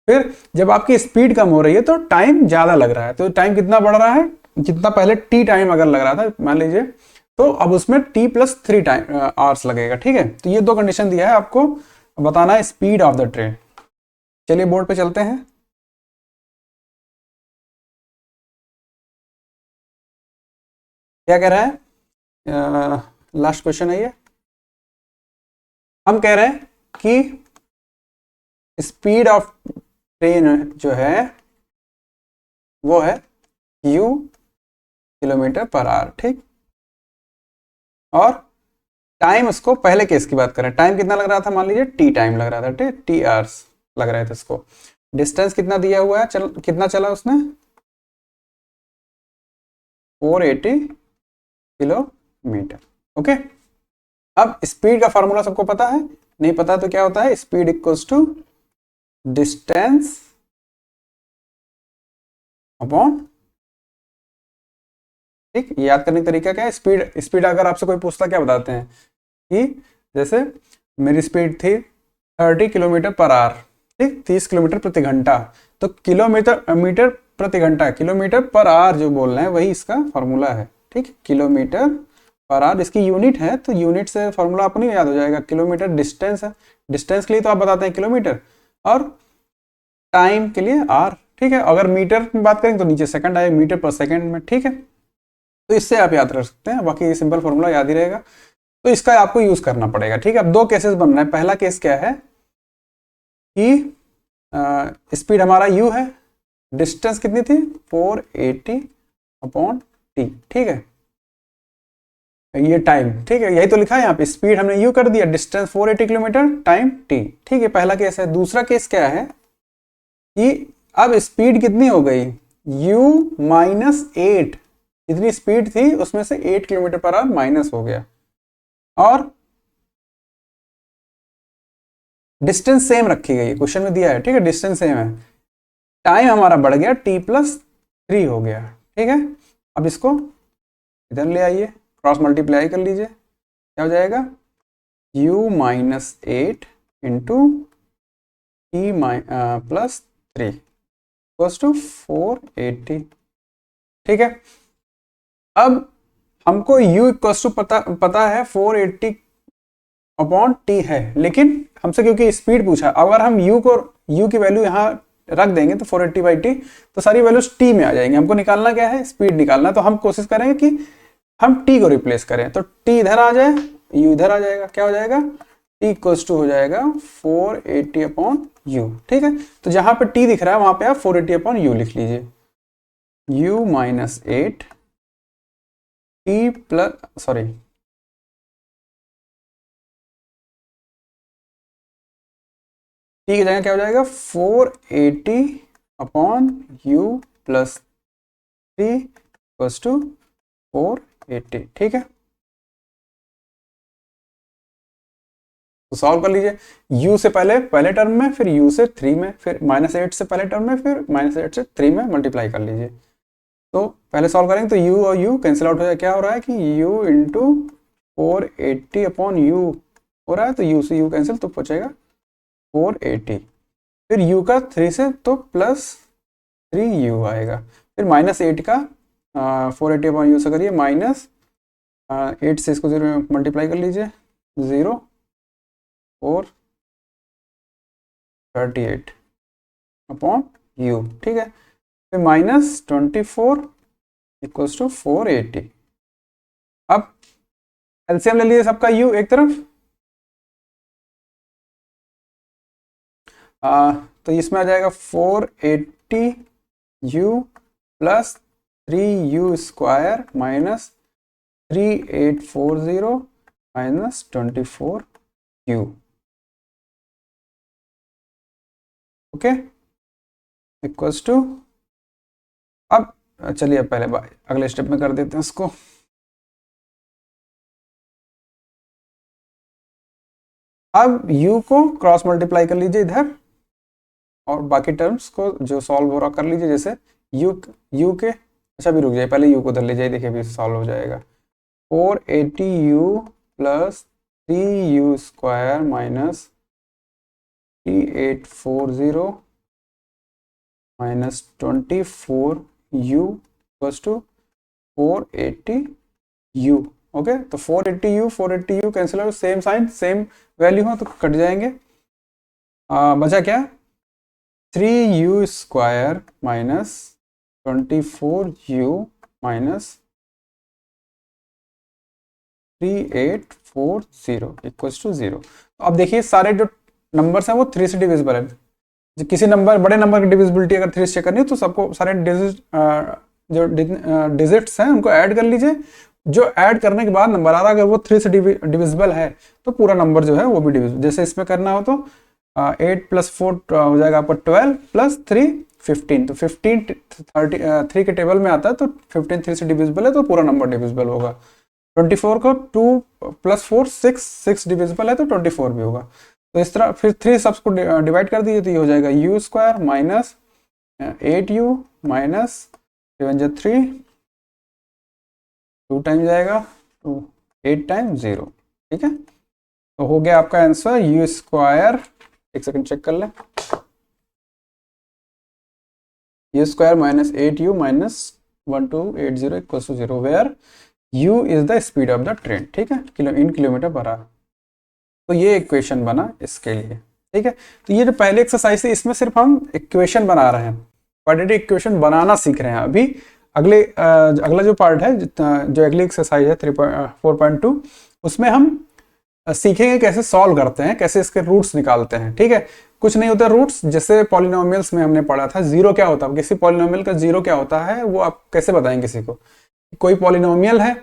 फिर जब आपकी स्पीड कम हो रही है तो टाइम ज्यादा लग रहा है, तो टाइम कितना बढ़ रहा है, जितना पहले टी टाइम अगर लग रहा था मान लीजिए, तो अब उसमें t+3 टाइम आवर्स लगेगा। ठीक है, तो ये दो कंडीशन दिया है आपको, बताना है स्पीड ऑफ द ट्रेन। चलिए बोर्ड पे चलते हैं। क्या कह रहा है, लास्ट क्वेश्चन है ये। हम कह रहे हैं कि स्पीड ऑफ ट्रेन जो है वो है u किलोमीटर पर आवर। ठीक, और टाइम, उसको पहले केस की बात करें, टाइम कितना लग रहा था, मान लीजिए टी टाइम लग रहा था, ठीक, टी आवर्स लग रहे थे इसको। डिस्टेंस कितना दिया हुआ है, कितना चला उसने, 480 किलोमीटर। ओके, अब स्पीड का फॉर्मूला सबको पता है, नहीं पता तो क्या होता है, speed equals to distance upon, ठीक, याद करने का तरीका क्या है, स्पीड स्पीड अगर आपसे कोई पूछता क्या बताते हैं कि जैसे मेरी स्पीड थी 30 किलोमीटर पर आवर, ठीक, 30 किलोमीटर प्रति घंटा, तो मीटर प्रति घंटा, किलोमीटर पर आवर जो बोल रहे हैं वही इसका फॉर्मूला है। ठीक, किलोमीटर पर आवर इसकी यूनिट है, तो यूनिट से फॉर्मूला आपको नहीं याद हो जाएगा, किलोमीटर डिस्टेंस है, डिस्टेंस के लिए तो आप बताते हैं किलोमीटर, और टाइम के लिए आर। ठीक है, अगर मीटर में बात करें तो नीचे सेकंड आए, मीटर पर सेकंड में। ठीक है, तो इससे आप याद रख सकते हैं, बाकी सिंपल फॉर्मूला याद ही रहेगा, तो इसका आपको यूज करना पड़ेगा। ठीक है, अब दो केसेस बन रहे हैं। पहला केस क्या है कि स्पीड हमारा u है, डिस्टेंस कितनी थी 480 अपॉन टी। ठीक है, ये टाइम, ठीक है, यही तो लिखा है यहाँ पे, स्पीड हमने u कर दिया, डिस्टेंस 480 किलोमीटर, टाइम t। ठीक है, पहला केस है। दूसरा केस क्या है कि अब स्पीड कितनी हो गई, u-8, जितनी स्पीड थी उसमें से 8 किलोमीटर पर आवर माइनस हो गया, और डिस्टेंस सेम रखी गई है, क्वेश्चन में दिया है। ठीक है, डिस्टेंस सेम है, टाइम हमारा बढ़ गया, t+3 हो गया। ठीक है, अब इसको इधर ले आइए, क्रॉस मल्टीप्लाई कर लीजिए, क्या हो जाएगा, u-8 into t+3 equals to 480। ठीक है, अब हमको u इक्वल्स टू पता है 480 अपॉन टी है, लेकिन हमसे क्योंकि स्पीड पूछा, अगर हम u की वैल्यू यहाँ रख देंगे तो 480/t, तो सारी वैल्यूज t में आ जाएंगी। हमको निकालना क्या है, स्पीड निकालना, तो हम कोशिश करेंगे कि हम t को रिप्लेस करें, तो t इधर आ जाए, u इधर आ जाएगा, क्या हो जाएगा, t इक्वल्स टू हो जाएगा 480 अपॉन u। ठीक है, तो जहां पे t दिख रहा है वहां पे आप 480 अपॉन u लिख लीजिए, u-8 t plus, sorry, T की जगह क्या हो जाएगा, 480 upon u plus 3 equals to 480। ठीक है, तो सॉल्व कर लीजिए, u से पहले टर्म में, फिर u से 3 में, फिर -8 से पहले टर्म में, फिर -8 से 3 में मल्टीप्लाई कर लीजिए। तो पहले सॉल्व करेंगे तो u और u कैंसिल आउट हो जाए, क्या हो रहा है कि u इंटू 480 अपॉन u हो रहा है, तो u से u कैंसिल, तो बचेगा 480, फिर u का 3 से तो +3u आएगा, फिर -8 का 480 अपॉन u से करिए, -8 से इसको 0 में मल्टीप्लाई कर लीजिए, 0 4 38 अपॉन u। ठीक है, फिर -24 इक्वल्स टू 480। अब एलसीएम ले लीजिए सबका u एक तरफ, तो इसमें आ जाएगा 480u plus 3u square minus 3840 minus 24u। Okay, equals to, अब चलिए पहले अगले स्टेप में कर देते हैं इसको। अब u को क्रॉस मल्टीप्लाई कर लीजिए इधर, और बाकी टर्म्स को जो सॉल्व हो रहा कर लीजिए। जैसे u के, अच्छा भी रुक जाइए, पहले u को धर लीजिए, देखिए अभी सॉल्व हो जाएगा। 480u plus 3u square minus 3840 minus 24u equals to 480u। Okay, तो 480u कैंसिल हो, सेम साइन सेम वैल्यू हो तो कट जाएंगे। बचा क्या, 3u square minus 24u minus 3840 equals to 0। तो अब देखिए सारे जो नंबर्स हैं वो 3 से डिविजिबल है। जो किसी नंबर, बड़े नंबर की डिविजिबिलिटी अगर 3 से चेक करनी है तो सबको सारे जो डिजिट्स हैं उनको ऐड कर लीजिए। जो ऐड करने के बाद नंबर आ रहा, अगर वो 3 से डिविजिबल है तो पूरा नंबर जो है वो भी डिविजिबल। जैसे इसमें करना हो तो 8 प्लस 4 हो जाएगा आपका 12 प्लस 3 15। तो 15 3 के टेबल में आता है, तो 15 3 से डिविजिबल है तो पूरा नंबर डिविजिबल होगा। 24 को 2 प्लस 4 6 डिविजिबल है तो 24 भी होगा। तो इस तरह फिर 3 सबस को डिवाइड कर दीजिए तो ये हो जाएगा u square minus 8u minus 3 2 time जाएगा तो 8 टाइम 0। ठीक है, तो हो गया आपका आंसर u स्क्वायर, एक सेकंड चेक कर लें, u square minus 8u minus 1280 equals to 0 where u is the speed of the train. ठीक है, इन किलोमीटर पर आवर। तो ये इक्वेशन बना इसके लिए। ठीक है, तो ये जो पहले एक्सरसाइज थी इसमें सिर्फ हम इक्वेशन बना रहे हैं, क्वाड्रेटिक इक्वेशन बनाना सीख रहे हैं। अभी अगला जो पार्ट है, जो अगली एक्सरसाइज है 4.2, उसमें हम सीखेंगे कैसे सॉल्व करते हैं, कैसे इसके रूट्स निकालते हैं। ठीक है, कुछ नहीं होता रूट्स, जैसे पॉलिनोमियल्स में हमने पढ़ा था जीरो क्या होता है, किसी पॉलिनोमियल का जीरो क्या होता है वो आप कैसे बताएंगे किसी को। कोई पॉलिनोमियल है,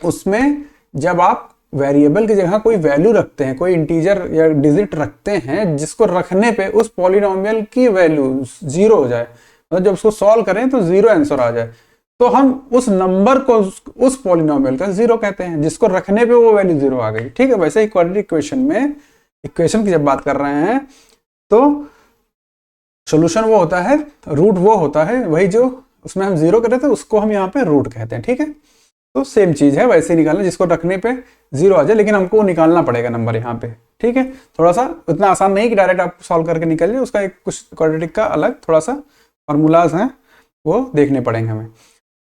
उसमें जब आप वेरिएबल की जगह कोई वैल्यू रखते हैं, कोई इंटीजर या डिजिट रखते हैं, जिसको रखने पे उस पॉलिनोमियल की वैल्यू जीरो हो जाए, मतलब जब उसको सॉल्व करें तो जीरो आंसर आ जाए, तो हम उस नंबर को, उस पॉलिनोमियल का जीरो कहते हैं, जिसको रखने पे वो वैल्यू जीरो आ गई। ठीक है, वैसे ही क्वाड्रेटिक इक्वेशन में, इक्वेशन की जब बात कर रहे हैं तो सोल्यूशन वो होता है, रूट वो होता है, वही जो उसमें हम जीरो कर रहे थे उसको हम यहाँ पे रूट कहते हैं। ठीक है, तो सेम चीज है, वैसे ही निकालना, जिसको रखने पे जीरो आ जाए, लेकिन हमको निकालना पड़ेगा नंबर यहाँ पे। ठीक है, थोड़ा सा उतना आसान नहीं कि डायरेक्ट आप सॉल्व करके निकल जाए, उसका एक कुछ क्वाड्रेटिक का अलग थोड़ा सा फॉर्मूलाज हैं वो देखने पड़ेंगे हमें।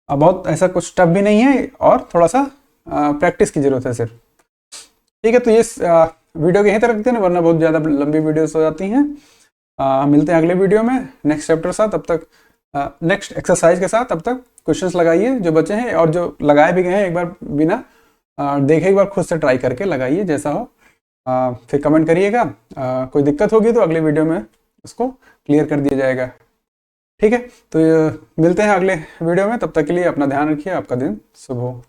अब बहुत ऐसा कुछ टफ भी नहीं है और थोड़ा सा प्रैक्टिस की जरूरत है सिर्फ। ठीक है, तो ये वीडियो के यहीं तक रखते हैं, वरना बहुत ज़्यादा लंबी वीडियोस हो जाती हैं। मिलते हैं अगले वीडियो में नेक्स्ट चैप्टर साथ, तब तक नेक्स्ट एक्सरसाइज के साथ। तब तक क्वेश्चंस लगाइए जो बचे हैं, और जो लगाए भी गए हैं एक बार बिना देखे एक बार खुद से ट्राई करके लगाइए, जैसा हो फिर कमेंट करिएगा। कोई दिक्कत होगी तो अगले वीडियो में उसको क्लियर कर दिया जाएगा। ठीक है, तो मिलते हैं अगले वीडियो में, तब तक के लिए अपना ध्यान रखिए, आपका दिन शुभ हो।